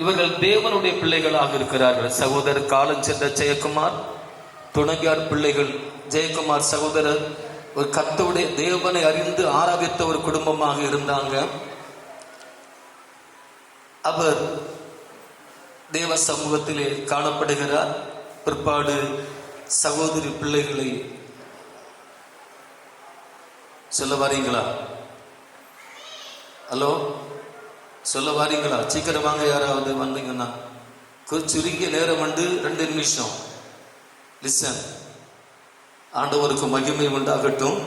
இவர்கள் தேவனுடைய பிள்ளைகளாக இருக்கிறார்கள். சகோதரர் காலம் சென்ற ஜெயக்குமார், துணையார் பிள்ளைகள் ஜெயக்குமார் சகோதரர் ஒரு கர்த்தருடைய தேவனை அறிந்து ஆராதித்த ஒரு குடும்பமாக இருந்தாங்க. அவர் தேவ சமூகத்திலே காணப்படுகிறார். பிற்பாடு சகோதரி பிள்ளைகளை சொல்ல வாரீங்களா? ஹலோ, சொல்ல வாரீங்களா? சீக்கிரம் வாங்க, யாராவது வந்தீங்கன்னா. சுருங்கிய நேரம் 2 நிமிஷம். லிசன். ஆண்டவருக்கு மகிமை உண்டாகட்டும்.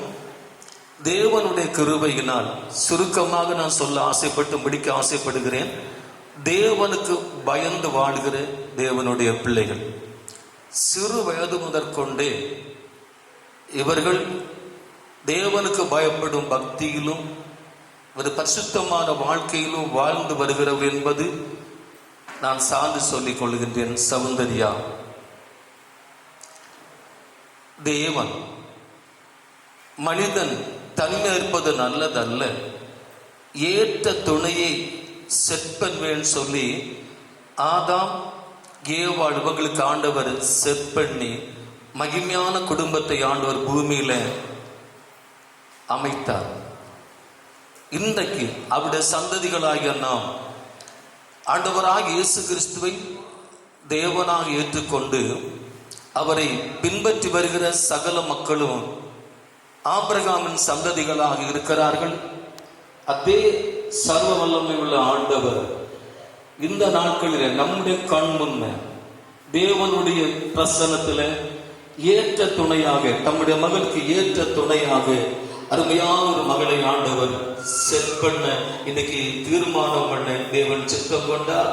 தேவனுடைய கிருபையினால் சுருக்கமாக நான் சொல்ல ஆசைப்பட்டு முடிக்க ஆசைப்படுகிறேன். தேவனுக்கு பயந்து வாழ்கிற தேவனுடைய பிள்ளைகள் சிறு வயது முதற்கொண்டே இவர்கள் தேவனுக்கு பயப்படும் பக்தியிலும் ஒரு பரிசுத்தமான வாழ்க்கையிலும் வாழ்ந்து வருகிறவர் என்பது நான் சார்ந்து சொல்லிக் கொள்கின்றேன். சௌந்தர்யா, தேவன் மனிதன் தனிமை இருப்பது நல்லதல்ல, ஏற்ற துணையை செற்பன்வேன் சொல்லி ஆதாம் ஏவாள் இவங்களுக்கு ஆண்டவர் செற்பண்ணி மகிமையான குடும்பத்தை ஆண்டவர் பூமியில அமைத்தார். இன்றைக்கு அவருடைய சந்ததிகளாகிய நாம் ஆண்டவராக இயேசு கிறிஸ்துவை தேவனாக ஏற்றுக்கொண்டு அவரை பின்பற்றி வருகிற சகல மக்களும் ஆபிரகாமின் சந்ததிகளாக இருக்கிறார்கள். அதே சர்வ வல்லமை உள்ள ஆண்டவர் இந்த நாட்களில் நம்முடைய கண் முன்ன தேவனுடைய பிரசன்னத்தில் ஏற்ற துணையாக, தம்முடைய மகளுக்கு ஏற்ற துணையாக அருமையான ஒரு மகளை ஆண்டவர் செட் பண்ண இன்னைக்கு தீர்மானம் பண்ண தேவன் சித்தம் கொண்டார்.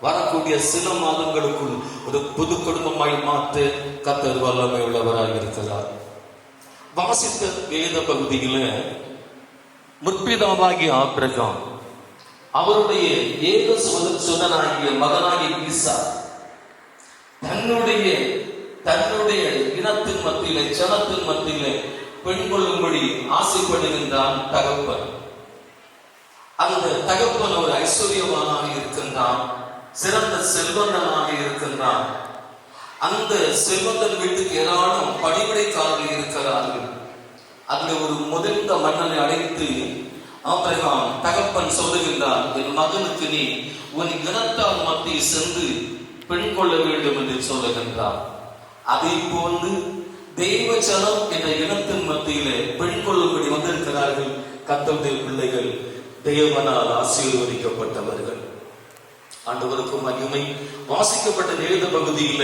வரக்கூடிய சில மாதங்களுக்குள் ஒரு புது குடும்பமாய் மாற்ற கர்த்தர் வல்லமை உள்ளவராக இருக்கிறார். வாசித்த வேத பகுதியில முற்பிதாவாகிய ஆபிரகாம் அவருடைய ஏக சுதனாகிய மகனாகிய ஈசா தன்னுடைய இனத்தின் மத்தியிலே ஜனத்தின் மத்தியிலே பெண் கொள்ளும்படி ஆசைப்படுகின்றான் தகப்பன். அந்த தகப்பன் ஒரு ஐஸ்வர்யவானாக இருக்கின்றான், சிறந்த செல்வந்தனாக இருக்கின்றான். அந்த செல்வந்தன் வீட்டுக்கு ஏராளம் பணிவிடைக்காரர்கள் இருக்கிறார்கள். அந்த ஒரு முதிர்ந்த மன்னனை அழைத்து ஆபிரகாம் தகப்பன் சொல்லுகின்றான், என் மகனுக்கு நீ உன் இனத்தார் மத்தியில் சென்று பெண் கொள்ள வேண்டும் என்று சொல்லுகின்றான். அதை போன்று தெய்வ ஜனம் என்ற இனத்தின் மத்தியிலே பெண் கொள்ளும்படி வந்திருக்கிறார்கள் கர்த்தருடைய பிள்ளைகள், தேவனால் ஆசீர்வதிக்கப்பட்டவர்கள். ஆண்டவருக்கு மகிமை. வாசிக்கப்பட்ட வேத பகுதியில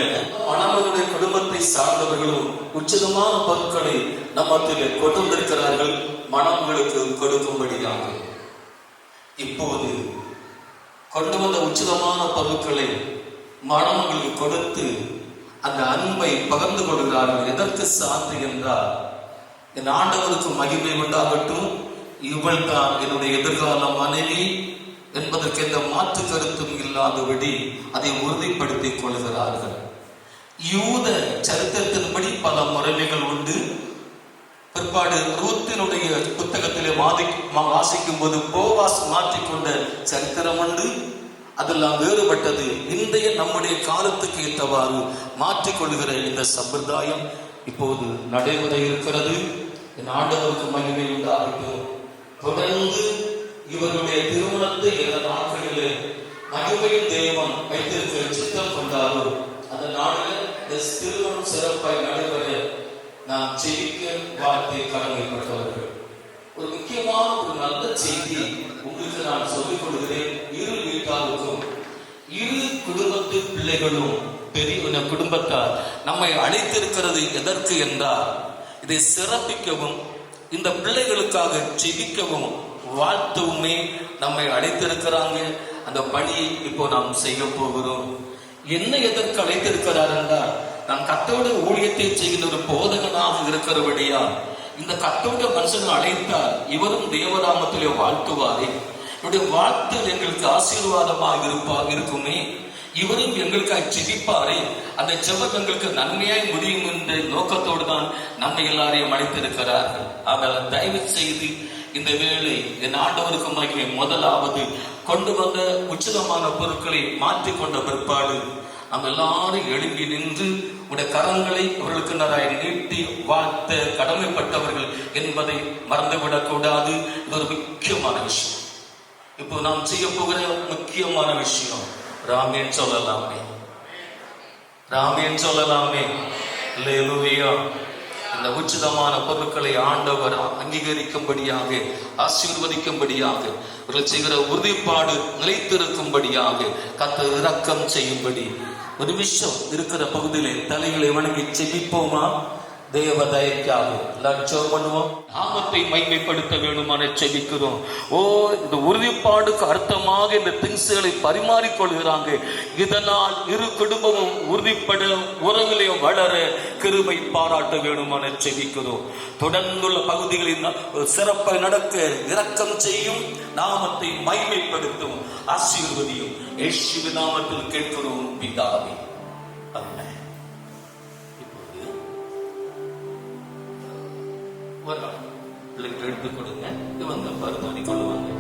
மணமகனுடைய குடும்பத்தை சார்ந்தவர்களும் உச்சிதமான பொருட்களை நம்மத்திலே கொண்டு வந்திருக்கிறார்கள் மணமகளுக்கு கொடுக்கும்படியாக. இப்போது கொண்டு வந்த உச்சிதமான பொருட்களை மணமகளுக்கு கொடுத்து அந்த அன்பை பகிர்ந்து கொள்கிறார்கள். எதற்கு சான்று என்றால், என் ஆண்டவருக்கு மகிமை உண்டாகட்டும், இவள் தான் என்னுடைய எதிர்கால மனைவி என்பதற்கு எந்த மாற்று கருத்தும் இல்லாதபடி அதை உறுதிப்படுத்திக் கொள்கிறார்கள். யூத சரித்திரத்தின்படி பல முறைமைகள் உண்டு. பிற்பாடு ரூத்தினுடைய புத்தகத்திலே வாசிக்கும் போது போவாஸ் மாற்றிக்கொண்ட சரித்திரம் உண்டு. அதெல்லாம் வேறுபட்டது. இன்றைய நம்முடைய காலத்துக்கு ஏற்றவாறு மாற்றிக்கொள்கிற இந்த சம்பிரதாயம் இப்போது நடைமுறை இருக்கிறது. என் ஆண்டவருக்கு மகிமை உண்டாகட்டும். தொடர்ந்து இவருடைய திருமணத்தை இந்த நாட்களிலே மகிமையின் தேவன் வைத்திருக்கிற சித்தம் கொண்டாரோ அந்த நாளில் இந்த திருமணம் சிறப்பாய் நடைபெற நாம் ஜெயிக்க வார்த்தை கடமைப்பட்டவர்கள். ஒரு முக்கியமான ஒரு நல்ல செய்தி உங்களுக்கு நான் சொல்லிக் கொள்கிறேன். இரு வீட்டாருக்கும், இரு குடும்பத்து பிள்ளைகளும் பெரிய குடும்பத்தார் நம்மை அழைத்திருக்கிறது எதற்கு என்றால், இதை சிறப்பிக்கவும் இந்த பிள்ளைகளுக்காக ஜெபிக்கவும் வாழ்த்துவுமே நம்மை அழைத்திருக்கிறாங்க. அந்த பணியை இப்போ நாம் செய்ய போகிறோம். என்ன எதற்கு அழைத்திருக்கிறார் என்றால், நாம் கர்த்தருடைய ஊழியத்தை செய்கின்ற ஒரு போதகனாக இருக்கிறபடியா இந்த கர்த்தருடைய மனுஷனை அழைத்தால் இவரும் தேவநாமத்திலே வாழ்த்துவாரே, இவருடைய வாழ்த்து எங்களுக்கு ஆசீர்வாதமாக இருக்குமே, இவரும் எங்களுக்காக ஜெபிப்பாரே, அந்த ஜெபம் எங்களுக்கு நன்மையாய் முடியும் என்ற நோக்கத்தோடு தான் நம்ம எல்லாரையும் அழைத்திருக்கிறார்கள். ஆனால் தயவு செய்து இந்த வேளை என் ஆண்டவருக்கு மகிமை. முதலாவது கொண்டு வந்த உச்சிதமான பொருட்களை மாற்றிக்கொண்ட பிற்பாடு நம்ம எல்லாரும் எழுப்பி நின்று உடைய கரங்களை அவர்களுக்கு நிறைய நீட்டி வாழ்த்த கடமைப்பட்டவர்கள் என்பதை மறந்துவிடக் கூடாது. இது ஒரு முக்கியமான விஷயம். இப்போ நாம் செய்ய போகிற முக்கியமான விஷயம் ராமேன் சொல்லலாமே, ராமேன் சொல்லலாமே. அல்லேலூயா. இந்த உச்சிதமான பொருட்களை ஆண்டவர் அங்கீகரிக்கும்படியாக, ஆசீர்வதிக்கும்படியாக, இவர்கள் செய்கிற உறுதிப்பாடு நிலைத்திருக்கும்படியாக கர்த்தர் இரக்கம் செய்யும்படி ஒரு நிமிஷம் இருக்கிற பகுதியிலே தலைகளை வணங்கி செபிப்போமா? தேவ தயக்காக லட்சம் பண்ணுவோம். நாமத்தை மைமைப்படுத்த வேண்டுமான செபிக்கிறோம். இந்த உறுதிப்பாடுக்கு அர்த்தமாக இந்த திங்ஸ்களை பரிமாறிக்கொள்கிறாங்க. இதனால் இரு குடும்பமும் உறுதிப்பட, உறவிலையும் வளர கிருபை பாராட்ட வேண்டுமான செபிக்கிறோம். தொடர்ந்துள்ள பகுதிகளில் சிறப்பை நடக்க இரக்கம் செய்யும், நாமத்தை மைமைப்படுத்தும், ஆசீர்வதியும். இயேசுவின் நாமத்தில் கேட்கிறோம் பிதாவே, ஆமென். பிள்ளைகள் எடுத்துக் கொடுங்க, இவங்க பரிமாறி கொள்ளுவாங்க.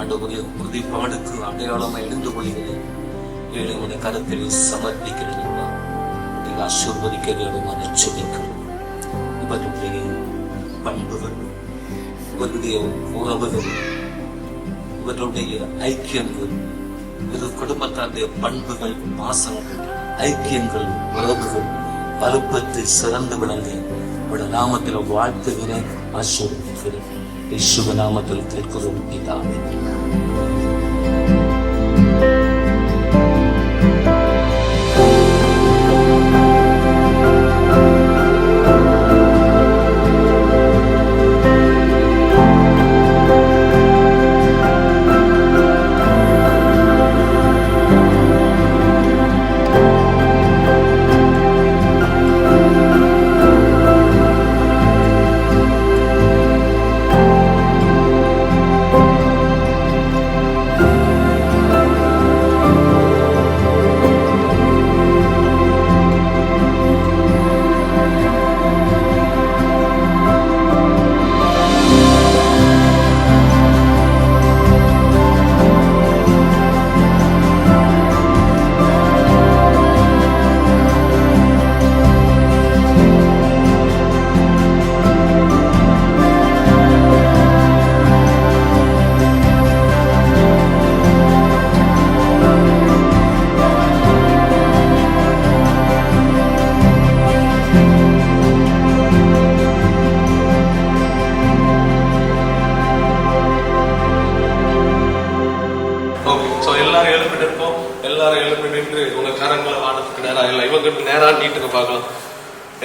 ஆண்டவரே உறுதிப்பாடுக்கு அடையாளமா எழுந்து கொள்கிறேன். ஏழையுடைய கருத்தில் சமர்ப்பிக்கிறேன். நீங்கள் ஆசீர்வதிக்க வேண்டும் நிச்சயிக்கிறோம். இவருடைய பண்புகள், இவருடைய உறவுகள், இவருடைய ஐக்கியங்கள், இரு குடும்பத்தாருடைய பண்புகள், பாசங்கள், ஐக்கியங்கள், உறவுகள் பருப்பத்தை சிறந்து விளங்க உடைய நாமத்தில் வாழ்த்துகிறேன், ஆசீர்வதிக்கிறேன். இயேசுவின் நாமத்தில் கேட்கிறோம் பிதாவே.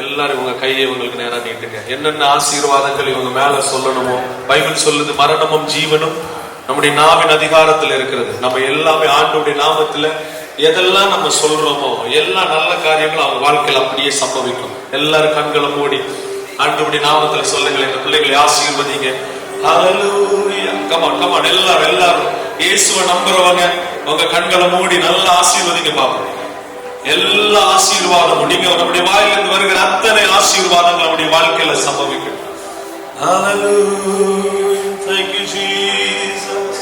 எல்லாரும் உங்க கையை இவங்களுக்கு நேரா நீட்டுங்க. என்னென்ன ஆசீர்வாதங்கள் இவங்க மேல சொல்லணுமோ, பைபிள் சொல்லுது மரணமும் ஜீவனும் நம்முடைய நாவின் அதிகாரத்துல இருக்கிறது. நம்ம எல்லாமே ஆண்டவருடைய நாமத்துல எதெல்லாம் நம்ம சொல்றோமோ எல்லா நல்ல காரியங்களும் அவங்க வாழ்க்கையில அப்படியே சம்பவிக்கும். எல்லாரும் கண்களை மூடி ஆண்டவருடைய நாமத்துல சொல்லுங்க, எங்க பிள்ளைகளை ஆசீர்வதிங்க. ஹல்லேலூயா. கமான் கமான், எல்லாரும் இயேசுவை நம்புறவங்க உங்க கண்களை மூடி நல்லா ஆசீர்வதிங்க பாப்போம். எல்லா ஆசீர்வாதமும் நீங்க நம்முடைய வாயிலிருந்து வருகிற அத்தனை ஆசீர்வாதங்கள் நம்முடைய வாழ்க்கையில சம்பவிக்கும். Thank you, Jesus.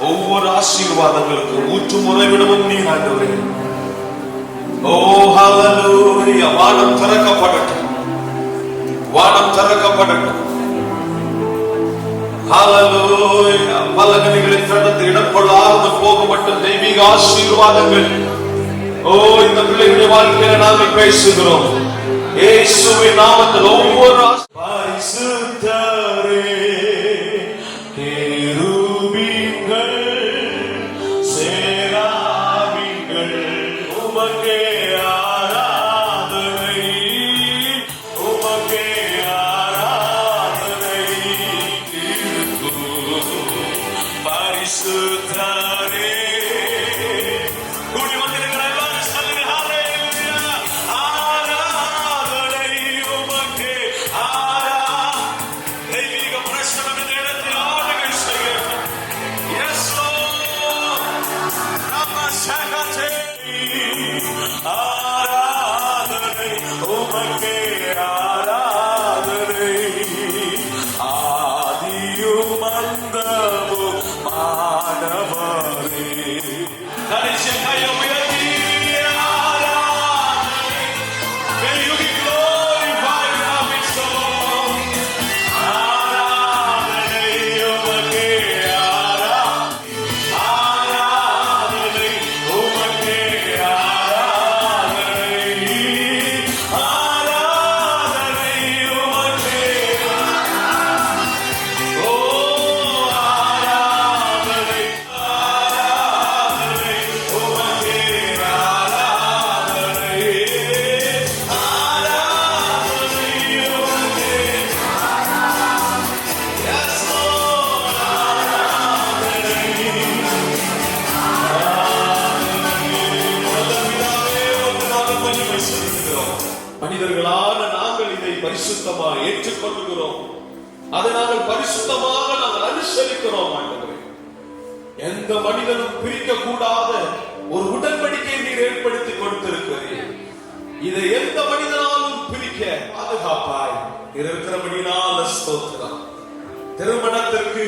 ஒவ்வொரு ஆசீர்வாதங்களுக்கும் ஊற்றும் உறைவிடமும் நீ ஆண்டவரே. ஓ ஹல்லேலூயா. வானம் திறக்கப்படட்டும், வானம் திறக்கப்படட்டும். ஹல்லேலூயா. பலகணிகளின் தடத்தில் இடம் கொள்ளாது போக மட்டும் தெய்வீக ஆசீர்வாதங்கள் ஓ இந்த பிள்ளைகளுடைய வாழ்க்கையில நாங்கள் பேசுகிறோம். இயேசுவின் நாமத்தில் ஒவ்வொரு பரிசுத்தரே கேருபீன்கள் சேராபீன்கள் உமக்கே ஆராதனை, உமக்கே ஆராதனை. பரிசுத்தரே கூடி வந்திருக்கிற எல்லாரும் சொல்லுங்க ஹல்லேலூயா. ஆராதனை உமக்கே தெய்வீக பிரசன்னம் இந்த இடத்தில் ஆளுகை செய்யட்டும். Yes Lord. நமஸ்காரே. ஆராதனை உமக்கே ஆராதனை. ஆதியும் அந்தமும் மானவரே. கடைசி கையை உயர்த்தி ஆராதனை. May you be glorified now in song. ஆராதனை உமக்கே ஆராதனை உமக்கே ஆராதனை. ஆராதனை உமக்கே. ஓ ஆராதனை, ஆராதனை உமக்கே ஆராதனை. ஆராதனை உமக்கே. Yes Lord. ஆராதனை. மனிதர்களான நாங்கள் இதை பரிசுத்தமா ஏற்றுக்கொள்கிறோம். அதை நாங்கள் பரிசுத்தமாக நாங்கள் அனுசரிக்கிறோம். ஆண்டவரே, எந்த மனிதனும் பிரிக்க கூடாத ஒரு உடன்படிக்கை நீர் ஏற்படுத்தி கொடுத்திருக்கிறீர். இதை எந்த மனிதனாலும் பிரிக்க பாதுகாப்பாய் இருக்கிறபடினால ஸ்தோத்திரம். திருமணத்திற்கு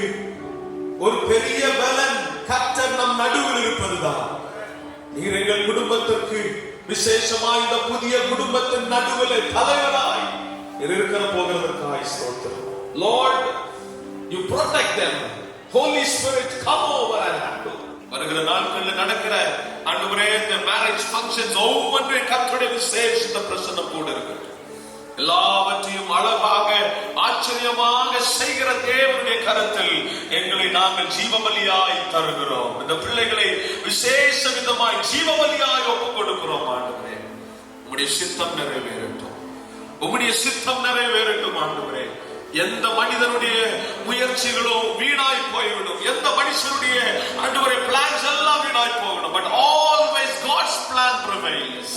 ஒரு பெரிய பலன் கர்த்தர் நம் நடுவில் இருப்பதுதான். நீர் எங்கள் குடும்பத்திற்கு விசேஷமா இந்த புதிய குடும்பத்தின் நடுவில் தலைவராய் இருக்கிற போகிறதற்காய் ஸ்தோத்திரம். Lord, you protect them. Holy Spirit, come over and handle. வருகிற நாட்களில் நடக்கிற ஆண்டவரே இந்த மேரேஜ் ஃபங்க்ஷன்ஸ் ஒவ்வொன்றையும் கர்த்தருடைய விசேஷித்த பிரசன்னம் கூட இருக்கட்டும். எல்லாவற்றையும் அழகாக ஆச்சரியமாக செய்கிற தேவனுடைய கரத்தில் எங்களை நாங்கள் ஜீவபலியாய் தருகிறோம். இந்த பிள்ளைகளை விசேஷ விதமாய் ஜீவபலியாய் ஒப்புக் கொடுக்கிறோம். ஆண்டவரே, உம்முடைய சித்தம் நிறைவேறட்டும், உம்முடைய சித்தம் நிறைவேறட்டும். ஆண்டவரே, எந்த மனிதனுடைய முயற்சிகளும் வீணாய் போய்விடும், எந்த மனுஷனுடைய ஆண்டவரே பிளான்ஸ் எல்லாம் வீணாய் போகணும். But always God's plan prevails.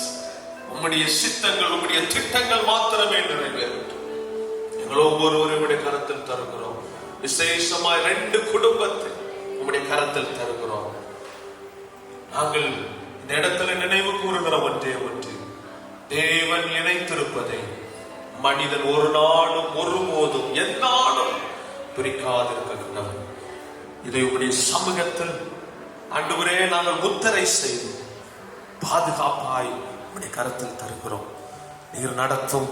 உம்முடைய சித்தங்கள் உம்முடைய திட்டங்கள் மாத்திரமே நிறைவேறட்டும். எங்கள் ஒவ்வொருவருடைய கரத்தில் தருகிறோம். விசேஷமாய் 2 குடும்பத்தை உம்முடைய கரத்தில் தருகிறோம். நாங்கள் இந்த இடத்துல நினைவு கூறுகிற ஒன்றே ஒன்று, தேவன் இணைத்திருப்பதை மனிதன் ஒரு நாளும் ஒருபோதும் எந்நாளும் பிரிக்காதிருக்கிறவன். இதை உடைய சமூகத்தில் ஆண்டவரே நாங்கள் முத்திரை செய்து பாதுகாப்பாய் உடைய கரத்தில் தருகிறோம். நீர் நடத்தும்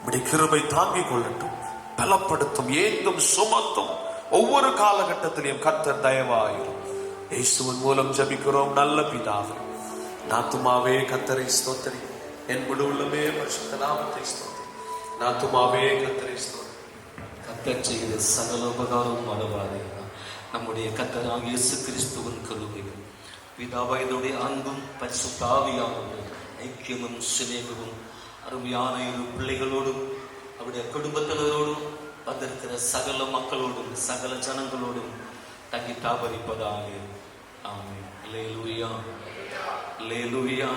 உடைய கிருபை தாங்கிக் கொள்ளட்டும், பலப்படுத்தும், ஏங்கும் சுமத்தும் ஒவ்வொரு காலகட்டத்திலையும் கர்த்தர் தயவாயிரும். இயேசுவின் மூலம் ஜெபிக்கிறோம் நல்ல பிதாவே. நாத்துமாவே கர்த்தரை ஸ்தோத்திரி, என் முழு உள்ளமே பரிசுத்த நாமத்தை ஸ்தோத்திரி. நாத்துமாவே கர்த்தரை ஸ்தோத்திரி. கர்த்தர் செய்த சகல உபகாரம் மறவாதே. நம்முடைய கர்த்தராகிய இயேசு கிறிஸ்துவின் கிருபையும் பிதாவாகிய அன்பும் பரிசுத்த ஆவியானவருடைய ஐக்கியமும் சிநேகமும் அருமையான இரு பிள்ளைகளோடும் அவருடைய குடும்பத்தினரோடும் வந்திருக்கிற சகல மக்களோடும் சகல ஜனங்களோடும் தங்கி தாபரிப்பதாக. ஆமென். அல்லேலூயா, அல்லேலூயா,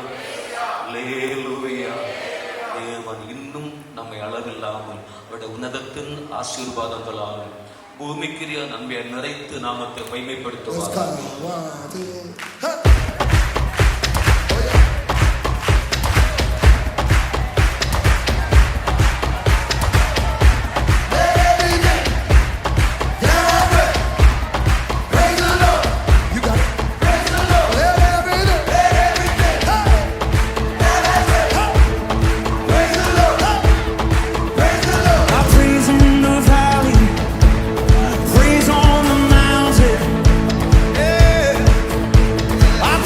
அல்லேலூயா. தேவன் இன்னும் நம்மை அளவில்லாமல் அவருடைய உன்னதத்தின் ஆசீர்வாதங்களால் பூமிக்குரிய நன்மையை நிறைத்து நாமத்தை மகிமைப்படுத்துவார். I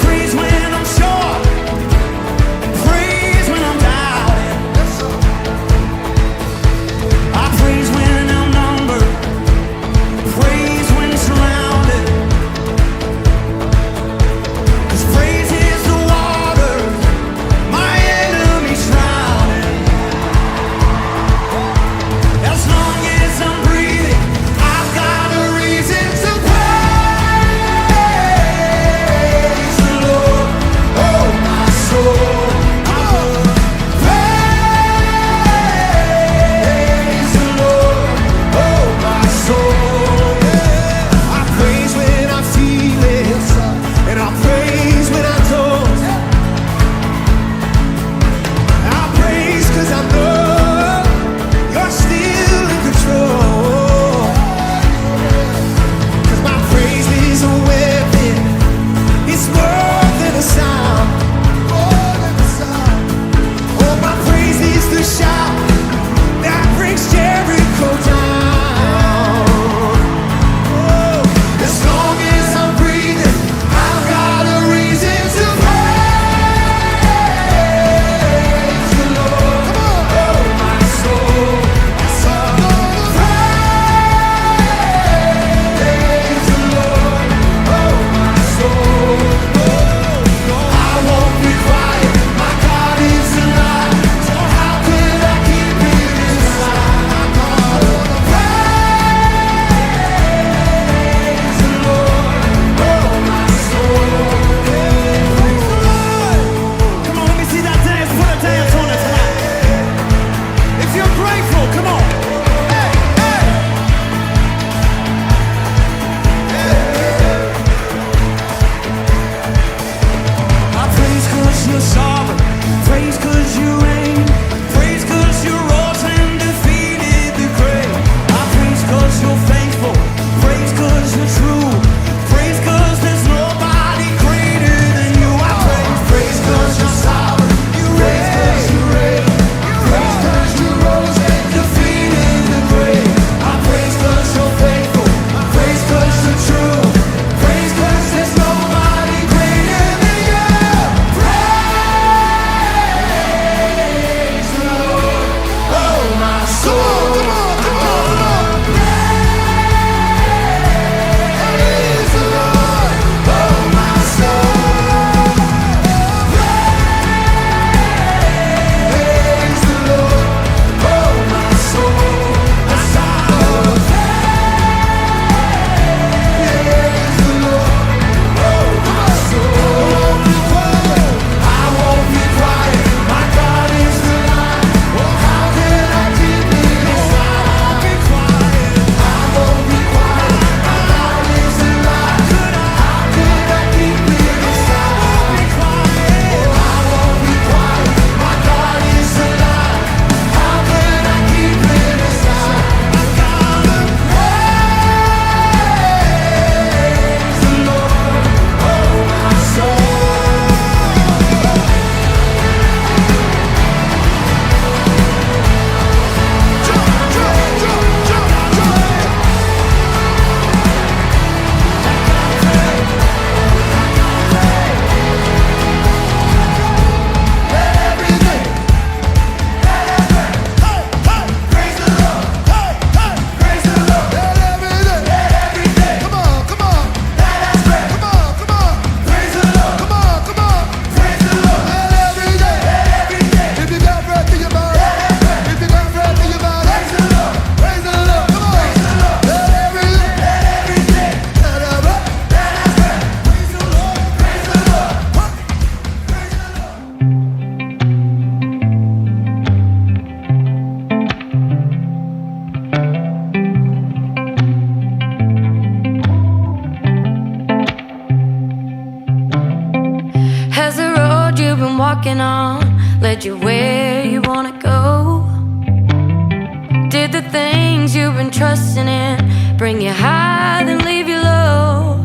if the things you've been trusting in bring you high, then leave you low.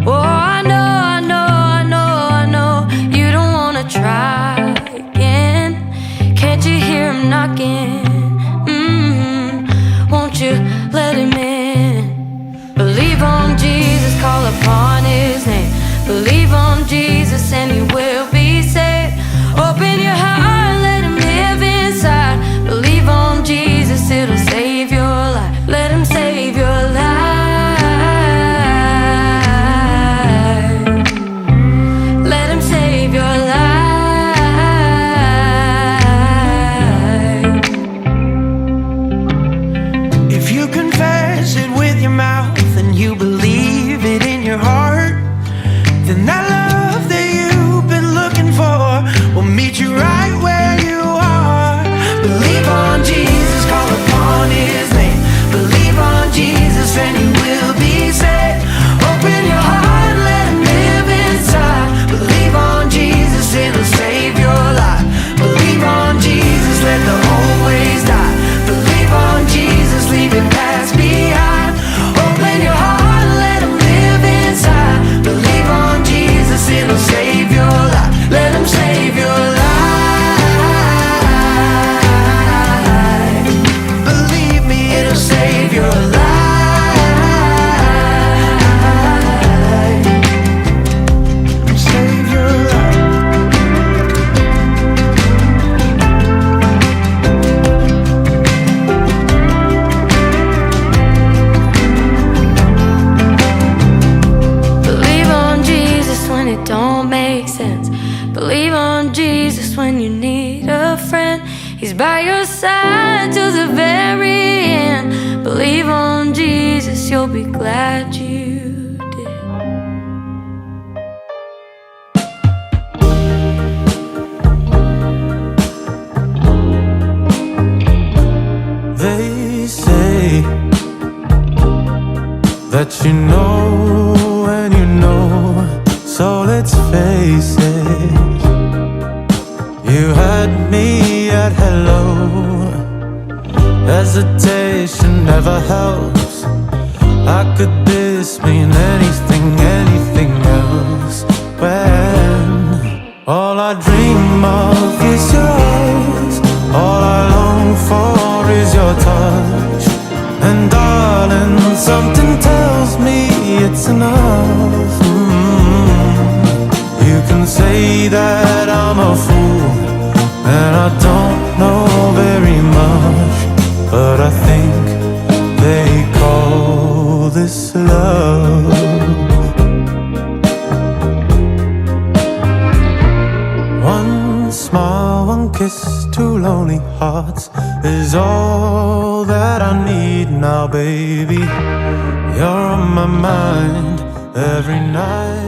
Oh, I know, I know, I know, I know you don't wanna try again. Can't you hear him knocking? Won't you let him in? Believe on Jesus, call upon his name. Believe on Jesus and you will be saved. Open your heart, let him live inside. Believe on Jesus, it'll save your life. Let him save your life. Let him save your life. If you confess it with your mouth and you believe it in your heart, then that love that you've been looking for will meet you right where you are. Believe on Jesus, call upon his name. Believe on Jesus and you will be saved. Open your heart, let him live inside. Believe on Jesus, it'll save your life. Believe on Jesus, let the old ways die. Believe on Jesus, leave your past behind. Open your heart, let him live inside. Believe on Jesus, it'll save your life. Let him save your life. Believe me, it'll save your life. Save your life. Believe on Jesus when it don't make sense. Believe on Jesus when you need a friend. He's by your side till the very end. Believe on Jesus, you'll be glad you did. They say that you know and you know, so let's face it. You had me at hello. Hesitation never helps. How could this mean anything, anything else? When all I dream of is your eyes, all I long for is your touch. And darling, something tells me it's enough. You can say that I'm a fool and I don't know very much, but I think they call this love. One smile, one kiss, two lonely hearts is all that I need now, baby. You're on my mind every night.